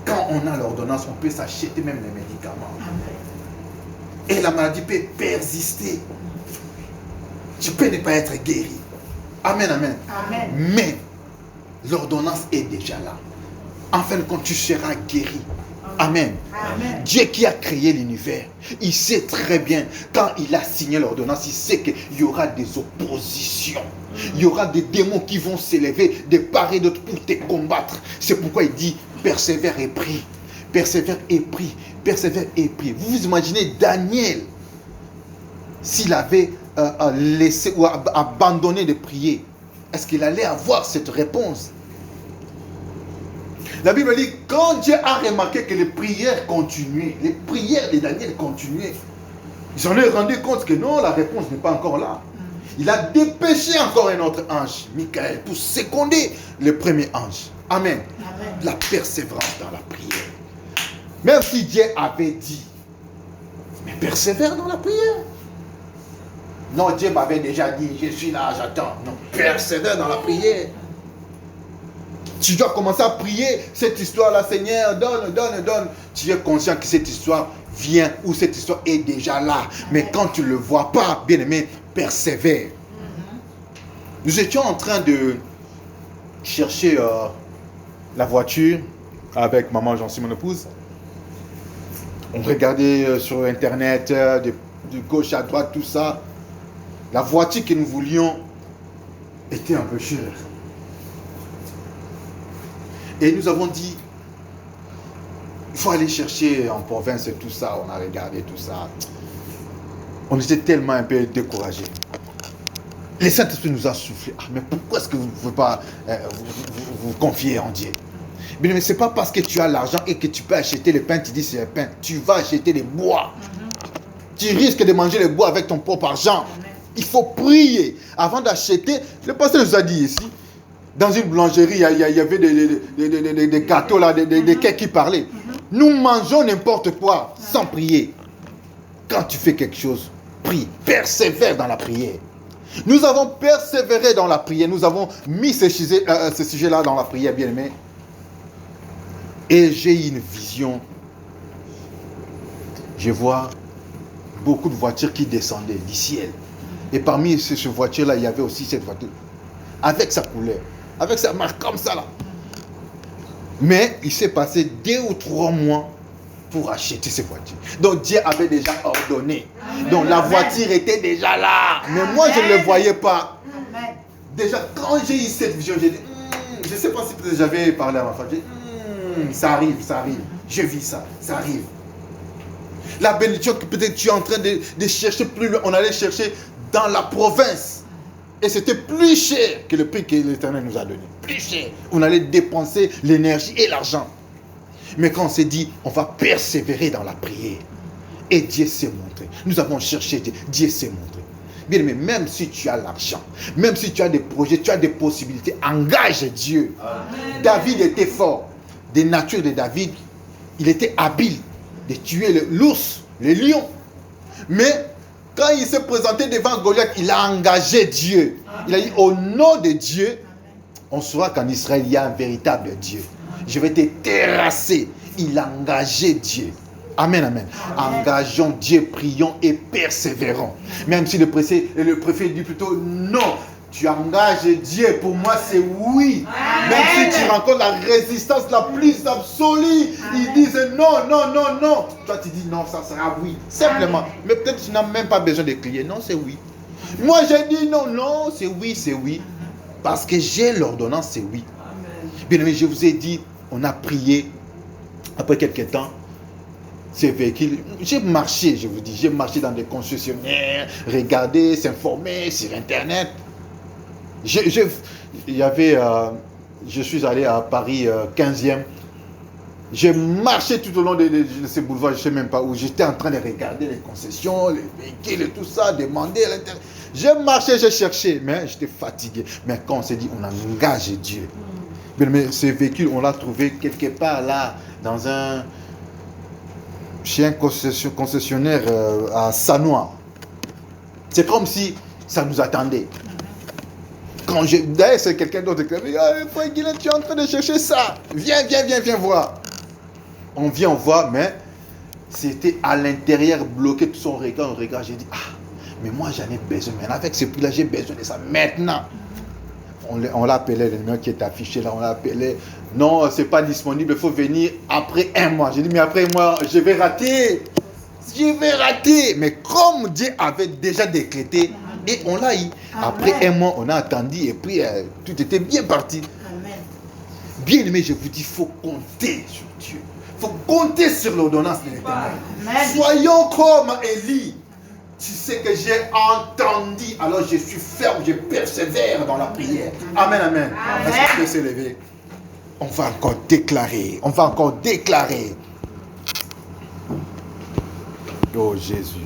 Quand on a l'ordonnance, on peut s'acheter même les médicaments. Et la maladie peut persister. Tu peux ne pas être guéri. Amen, amen. Amen. Mais l'ordonnance est déjà là. Enfin, quand tu seras guéri. Amen. Amen. Dieu qui a créé l'univers, il sait très bien, quand il a signé l'ordonnance, il sait qu'il y aura des oppositions. Il y aura des démons qui vont s'élever de part et d'autre pour te combattre. C'est pourquoi il dit, persévère et prie. Persévère et prie. Persévère et prie. Vous vous imaginez Daniel, s'il avait laissé ou abandonné de prier, est-ce qu'il allait avoir cette réponse? La Bible dit, quand Dieu a remarqué que les prières continuaient, les prières de Daniel continuaient, il s'en est rendu compte que non, la réponse n'est pas encore là. Il a dépêché encore un autre ange, Michael, pour seconder le premier ange. Amen. Amen. La persévérance dans la prière. Même si Dieu avait dit, mais persévère dans la prière. Non, Dieu m'avait déjà dit, je suis là, j'attends. Non, persévère dans la prière. Tu dois commencer à prier cette histoire-là, Seigneur, donne, donne, donne. Tu es conscient que cette histoire vient ou cette histoire est déjà là. Mais quand tu ne le vois pas, bien-aimé, persévère. Nous étions en train de chercher la voiture avec maman Jean-Cy, mon épouse. On regardait sur Internet, de gauche à droite, tout ça. La voiture que nous voulions était un peu chère. Et nous avons dit, il faut aller chercher en province et tout ça. On a regardé tout ça. On était tellement un peu découragés. Le Saint-Esprit nous a soufflé. Ah, mais pourquoi est-ce que vous ne pouvez pas vous confier en Dieu? Mais ce n'est pas parce que tu as l'argent et que tu peux acheter le pain, tu dis c'est le pain. Tu vas acheter des bois. Tu risques de manger les bois avec ton propre argent. Il faut prier. Avant d'acheter, le pasteur nous a dit ici, dans une boulangerie, il y avait des gâteaux, là, des cakes qui parlaient. Nous mangeons n'importe quoi sans prier. Quand tu fais quelque chose, prie. Persévère dans la prière. Nous avons persévéré dans la prière. Nous avons mis ce sujet-là dans la prière, bien aimé. Et j'ai eu une vision. Je vois beaucoup de voitures qui descendaient du ciel. Et parmi ces voitures-là, il y avait aussi cette voiture. Avec sa couleur. Avec sa marque comme ça là. Mais il s'est passé 2 ou 3 mois pour acheter ces voitures. Donc Dieu avait déjà ordonné. Donc la voiture était déjà là. Mais moi je ne le voyais pas. Déjà quand j'ai eu cette vision, j'ai dit, je ne sais pas si j'avais parlé à ma femme. J'ai dit, ça arrive, ça arrive. Je vis ça, ça arrive. La bénédiction que peut-être tu es en train de chercher plus loin. On allait chercher dans la province. Et c'était plus cher que le prix que l'Éternel nous a donné. Plus cher. On allait dépenser l'énergie et l'argent. Mais quand on s'est dit, on va persévérer dans la prière. Et Dieu s'est montré. Nous avons cherché Dieu. Dieu s'est montré. Bien, mais même si tu as l'argent, même si tu as des projets, tu as des possibilités, engage Dieu. Amen. David était fort. Des natures de David, il était habile de tuer l'ours, le lion. Mais quand il s'est présenté devant Goliath, il a engagé Dieu. Il a dit, au nom de Dieu, on saura qu'en Israël, il y a un véritable Dieu. Je vais te terrasser. Il a engagé Dieu. Amen, amen. Engageons Dieu, prions et persévérons. Même si le préfet dit plutôt, non, tu engages Dieu. Pour moi, c'est oui. Amen. Même si tu rencontres la résistance la plus absolue, ils disent non, non, non, non. Toi, tu dis non, ça sera oui. Simplement. Amen. Mais peut-être tu n'as même pas besoin de crier. Non, c'est oui. Moi, j'ai dit non, non, c'est oui, c'est oui. Parce que j'ai l'ordonnance, c'est oui. Bien aimé, je vous ai dit, on a prié. Après quelques temps, ces véhicules, j'ai marché, je vous dis, j'ai marché dans des concessionnaires, regardé, s'informer sur Internet. Il y avait, je suis allé à Paris 15e. J'ai marché tout au long de ces boulevards, je ne sais même pas où. J'étais en train de regarder les concessions, les véhicules et tout ça, demander à l'intérieur. J'ai marché, j'ai cherché, mais j'étais fatigué. Mais quand on s'est dit, on engage Dieu. Mais ces véhicules, on l'a trouvé quelque part là, chez un concessionnaire à Sanois. C'est comme si ça nous attendait. D'ailleurs, c'est quelqu'un d'autre qui a dit, frère Guilain, tu es en train de chercher ça. Viens voir. On vient, on voit, mais c'était à l'intérieur, bloqué, tout son regard. On regarde, j'ai dit, mais moi j'en ai besoin. Mais avec ce prix-là, j'ai besoin de ça maintenant. On l'appelait, le numéro qui est affiché là, on l'appelait. Non, c'est pas disponible, il faut venir après un mois. J'ai dit, mais après un mois, je vais rater. Mais comme Dieu avait déjà décrété, et on l'a eu. Après un mois, on a attendu et puis tout était bien parti. Amen. Bien aimé, je vous dis, il faut compter sur Dieu. Il faut compter sur l'ordonnance de l'Éternel. Amen. Soyons comme Élie. Tu sais que j'ai entendu, alors je suis ferme, je persévère dans la prière. Amen, amen. Amen. Est-ce qu'on peut s'élever? On va encore déclarer. Oh Jésus.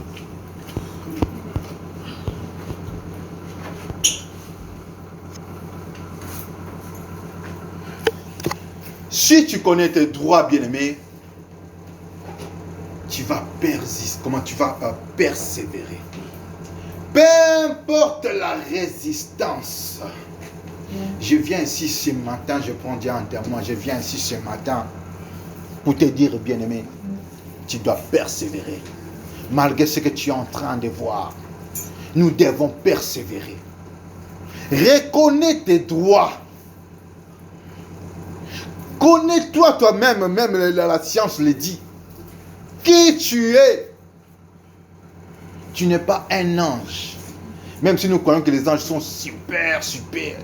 Si tu connais tes droits, bien-aimés, tu vas persister. Comment tu vas persévérer? Peu importe la résistance. Je viens ici ce matin, je prends Dieu en témoin, je viens ici ce matin pour te dire, bien-aimé, tu dois persévérer. Malgré ce que tu es en train de voir, nous devons persévérer. Reconnais tes droits. Connais-toi toi-même, même la science le dit. Qui tu es? Tu n'es pas un ange. Même si nous croyons que les anges sont super,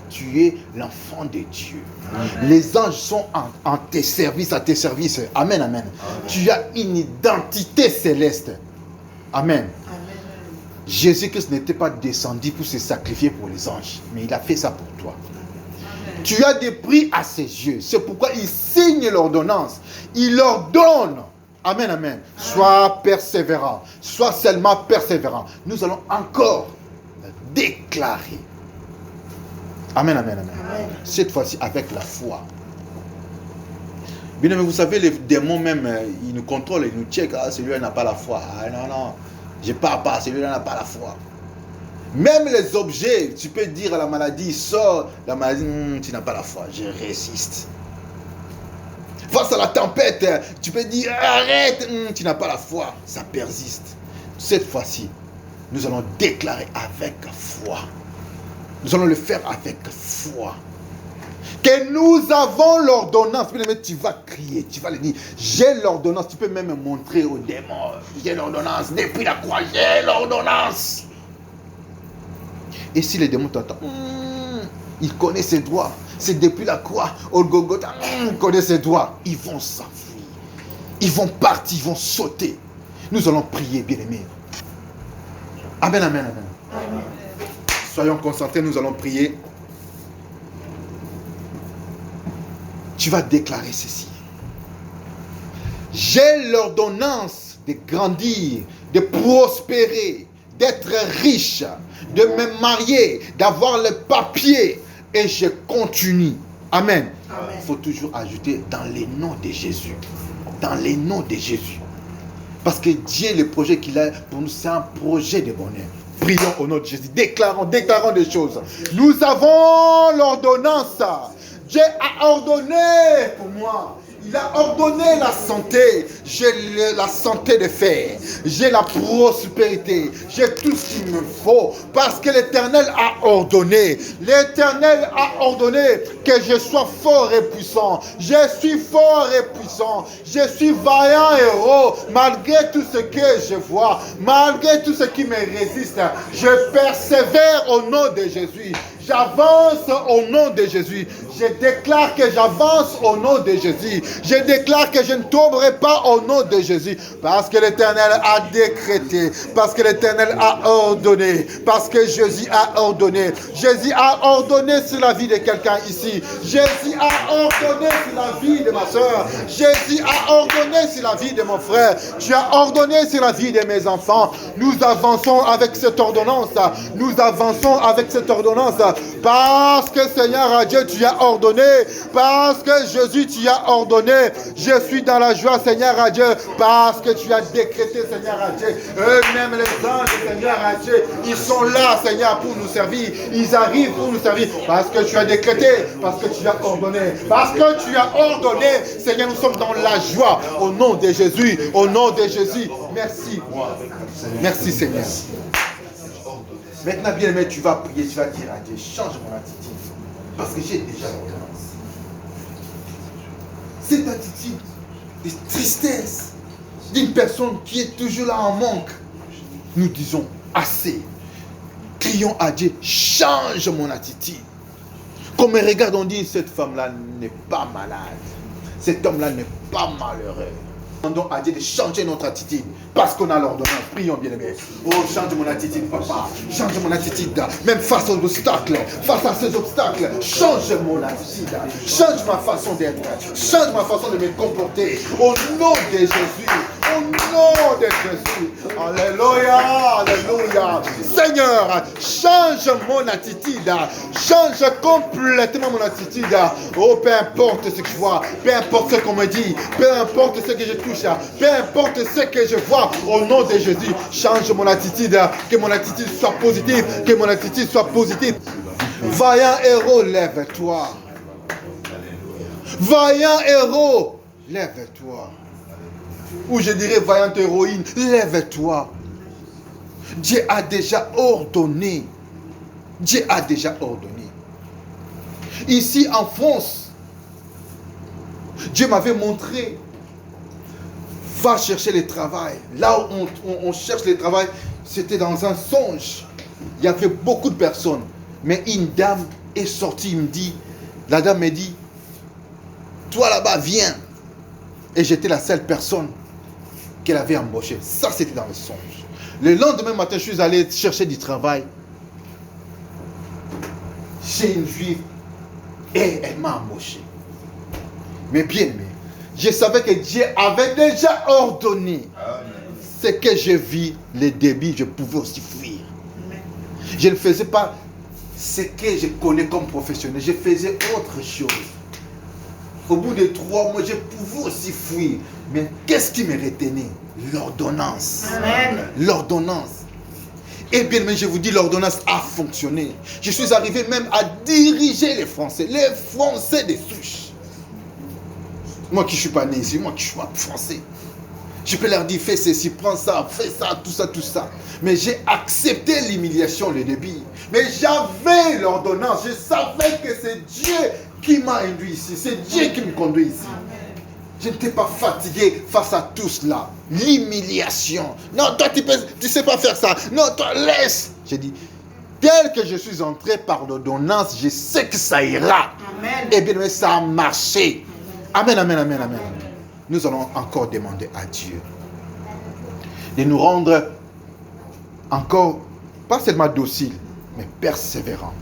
tu es l'enfant de Dieu. Amen. Les anges sont en tes services, à tes services. Amen, amen. Tu as une identité céleste. Amen. Jésus-Christ n'était pas descendu pour se sacrifier pour les anges, mais il a fait ça pour toi. Amen. Tu as des prix à ses yeux. C'est pourquoi il signe l'ordonnance. Il ordonne. Amen, amen. Sois persévérant. Sois seulement persévérant. Nous allons encore déclarer. Amen, amen, amen. Amen. Cette fois-ci avec la foi. Bien, mais vous savez, les démons même, ils nous contrôlent, ils nous checkent. Celui-là n'a pas la foi. Non, je pars pas, celui-là n'a pas la foi. Même les objets, tu peux dire à la maladie, sors, la maladie, tu n'as pas la foi, je résiste. Face à la tempête, tu peux dire, arrête, tu n'as pas la foi, ça persiste. Cette fois-ci, nous allons déclarer avec foi. Nous allons le faire avec foi. Que nous avons l'ordonnance. Mais tu vas crier, tu vas le dire. J'ai l'ordonnance. Tu peux même montrer aux démons. J'ai l'ordonnance. Depuis la croix, j'ai l'ordonnance. Et si les démons t'entendent, ils connaissent ses droits. C'est depuis la croix, au Golgotha, ils connaissent ses droits. Ils vont s'enfuir. Ils vont partir, ils vont sauter. Nous allons prier, bien-aimés. Amen, amen, amen. Amen. Soyons concentrés, nous allons prier. Tu vas déclarer ceci. J'ai l'ordonnance de grandir, de prospérer, d'être riche, de me marier, d'avoir le papier. Et je continue. Amen. Il faut toujours ajouter dans les noms de Jésus. Dans les noms de Jésus. Parce que Dieu, le projet qu'il a pour nous, c'est un projet de bonheur. Prions au nom de Jésus. Déclarons des choses. Nous avons l'ordonnance. Dieu a ordonné pour moi. Il Il a ordonné la santé. J'ai la santé de fer. J'ai la prospérité. J'ai tout ce qu'il me faut. Parce que l'Éternel a ordonné. L'Éternel a ordonné que je sois fort et puissant. Je suis fort et puissant. Je suis vaillant et héros. Malgré tout ce que je vois. Malgré tout ce qui me résiste. Je persévère au nom de Jésus. J'avance au nom de Jésus. Je déclare que j'avance au nom de Jésus. Je déclare que je ne tomberai pas au nom de Jésus. Parce que l'Éternel a décrété. Parce que l'Éternel a ordonné. Parce que Jésus a ordonné. Jésus a ordonné sur la vie de quelqu'un ici. Jésus a ordonné sur la vie de ma soeur. Jésus a ordonné sur la vie de mon frère. Tu as ordonné sur la vie de mes enfants. Nous avançons avec cette ordonnance. Nous avançons avec cette ordonnance. Parce que Seigneur à Dieu, tu as ordonné. Parce que Jésus, tu as ordonné. Je suis dans la joie, Seigneur à Dieu. Parce que tu as décrété, Seigneur à Dieu. Eux-mêmes les anges, Seigneur à Dieu, ils sont là, Seigneur, pour nous servir. Ils arrivent pour nous servir. Parce que tu as décrété. Parce que tu as ordonné. Parce que tu as ordonné. Seigneur, nous sommes dans la joie. Au nom de Jésus. Au nom de Jésus. Merci. Merci, Seigneur. Maintenant, bien aimé, tu vas prier, tu vas dire à Dieu, change mon attitude. Parce que j'ai déjà l'ordonnance. Cette attitude de tristesse d'une personne qui est toujours là en manque. Nous disons assez. Crions à Dieu, change mon attitude. Comme on regarde, on dit, cette femme-là n'est pas malade. Cet homme-là n'est pas malheureux. Demandons à Dieu de changer notre attitude parce qu'on a l'ordonnance. Prions bien aimés. Oh, change mon attitude, papa. Change mon attitude. Même face aux obstacles. Face à ces obstacles. Change mon attitude. Change ma façon d'être. Change ma façon de me comporter. Au nom de Jésus. Au nom de Jésus. Alléluia. Alléluia. Seigneur, change mon attitude. Change complètement mon attitude. Oh, peu importe ce que je vois. Peu importe ce qu'on me dit. Peu importe ce que je touche. Peu importe ce que je vois. Au nom de Jésus, change mon attitude. Que mon attitude soit positive. Que mon attitude soit positive. Vaillant héros, lève-toi. Vaillant héros, lève-toi. Ou je dirais vaillante héroïne, lève-toi. Dieu a déjà ordonné. Dieu a déjà ordonné. Ici en France, Dieu m'avait montré. Va chercher le travail. Là où on cherche le travail, c'était dans un songe. Il y avait beaucoup de personnes. Mais une dame est sortie, il me dit, la dame me dit, toi là-bas, viens. Et j'étais la seule personne qu'elle avait embauchée. Ça, c'était dans le songe. Le lendemain matin, je suis allé chercher du travail chez une juive et elle m'a embauché. Mais bien aimé, je savais que Dieu avait déjà ordonné. Ce que je vis, les débits, je pouvais aussi fuir. Je ne faisais pas ce que je connais comme professionnel. Je faisais autre chose. Au bout de 3 mois, je pouvais aussi fuir. Mais qu'est-ce qui me retenait? L'ordonnance. L'ordonnance. Et bien, mais je vous dis, l'ordonnance a fonctionné. Je suis arrivé même à diriger les Français des souches. Moi qui ne suis pas né ici, moi qui ne suis pas français. Je peux leur dire, fais ceci, prends ça, fais ça, tout ça, tout ça. Mais j'ai accepté l'humiliation, le débit. Mais j'avais l'ordonnance. Je savais que c'est Dieu qui m'a induit ici. C'est Dieu qui me conduit ici. Je n'étais pas fatigué face à tout cela. L'humiliation. Non, toi, tu ne sais pas faire ça. Non, toi, laisse. J'ai dit, tel que je suis entré par l'ordonnance, je sais que ça ira. Amen. Et bien, mais ça a marché. Amen, amen, amen, amen. Nous allons encore demander à Dieu de nous rendre encore, pas seulement dociles, mais persévérants.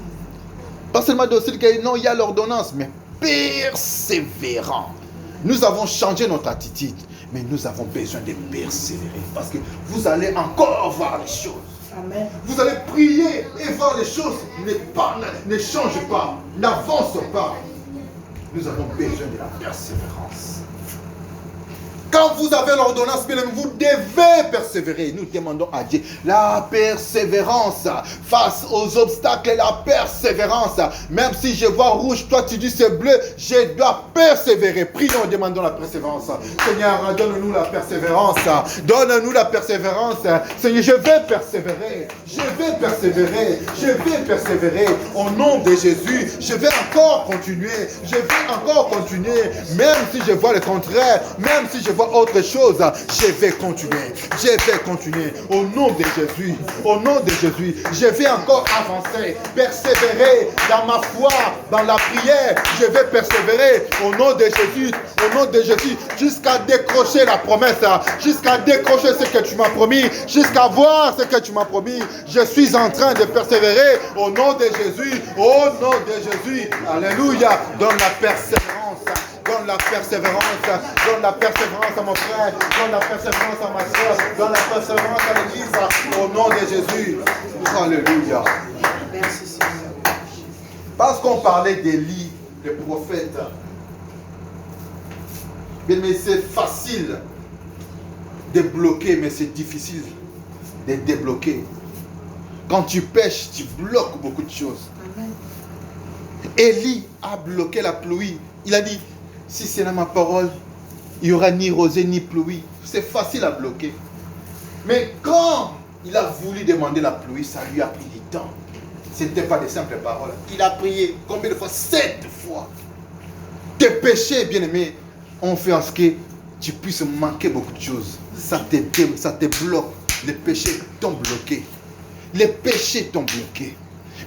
Pas seulement dociles, car non, il y a l'ordonnance, mais persévérants. Nous avons changé notre attitude, mais nous avons besoin de persévérer. Parce que vous allez encore voir les choses. Amen. Vous allez prier et voir les choses ne changent pas, n'avancent pas. Nous avons besoin de la persévérance. Quand vous avez l'ordonnance, bien aimé, vous devez persévérer. Nous demandons à Dieu la persévérance face aux obstacles et la persévérance. Même si je vois rouge, toi tu dis c'est bleu, je dois persévérer. Prions, demandons la persévérance. Seigneur, donne-nous la persévérance. Donne-nous la persévérance. Seigneur, je vais persévérer. Je vais persévérer. Je vais persévérer. Au nom de Jésus, je vais encore continuer. Je vais encore continuer. Même si je vois le contraire, même si je vois autre chose, je vais continuer. Je vais continuer. Au nom de Jésus. Au nom de Jésus, je vais encore avancer. Persévérer dans ma foi, dans la prière. Je vais persévérer au nom de Jésus. Au nom de Jésus, jusqu'à décrocher la promesse, jusqu'à décrocher ce que tu m'as promis, jusqu'à voir ce que tu m'as promis. Je suis en train de persévérer au nom de Jésus, au nom de Jésus. Alléluia. Donne la persévérance. Donne la persévérance. Donne la persévérance à mon frère. Donne la persévérance à ma soeur. Donne la persévérance à l'église. Au nom de Jésus. Alléluia. Merci Seigneur. Parce qu'on parlait d'Élie, le prophète. Mais c'est facile de bloquer, mais c'est difficile de débloquer. Quand tu pêches, tu bloques beaucoup de choses. Amen. Élie a bloqué la pluie. Il a dit, si c'est dans ma parole, il n'y aura ni rosée ni pluie. C'est facile à bloquer. Mais quand il a voulu demander la pluie, ça lui a pris du temps. Ce n'était pas des simples paroles. Il a prié combien de fois? 7 fois. Tes péchés, bien-aimés, ont fait en ce que tu puisses manquer beaucoup de choses. Ça te bloque. Les péchés t'ont bloqué. Les péchés t'ont bloqué.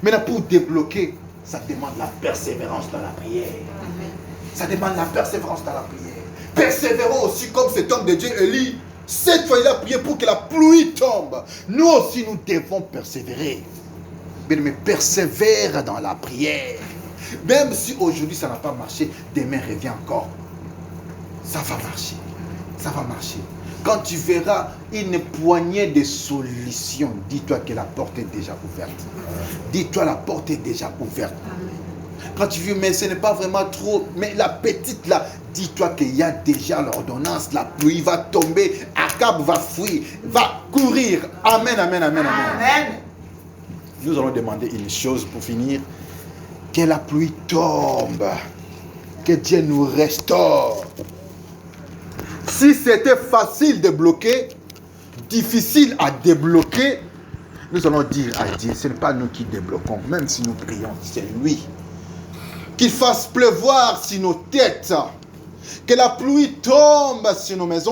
Maintenant, pour débloquer, ça demande la persévérance dans la prière. Ça demande la persévérance dans la prière. Persévérons aussi comme cet homme de Dieu, Élie. 7 fois, il a prié pour que la pluie tombe. Nous aussi, nous devons persévérer. Mais persévère dans la prière. Même si aujourd'hui, ça n'a pas marché, demain, reviens encore. Ça va marcher. Ça va marcher. Quand tu verras une poignée de solutions, dis-toi que la porte est déjà ouverte. Dis-toi la porte est déjà ouverte. Quand tu veux, mais ce n'est pas vraiment trop, mais la petite là, dis-toi qu'il y a déjà l'ordonnance, la pluie va tomber, Akab va fuir, va courir. Amen, amen, amen, amen. Amen. Nous allons demander une chose pour finir, que la pluie tombe, que Dieu nous restaure. Si c'était facile de bloquer, difficile à débloquer, nous allons dire à Dieu, ce n'est pas nous qui débloquons, même si nous prions, c'est lui. Qu'il fasse pleuvoir sur nos têtes, que la pluie tombe sur nos maisons.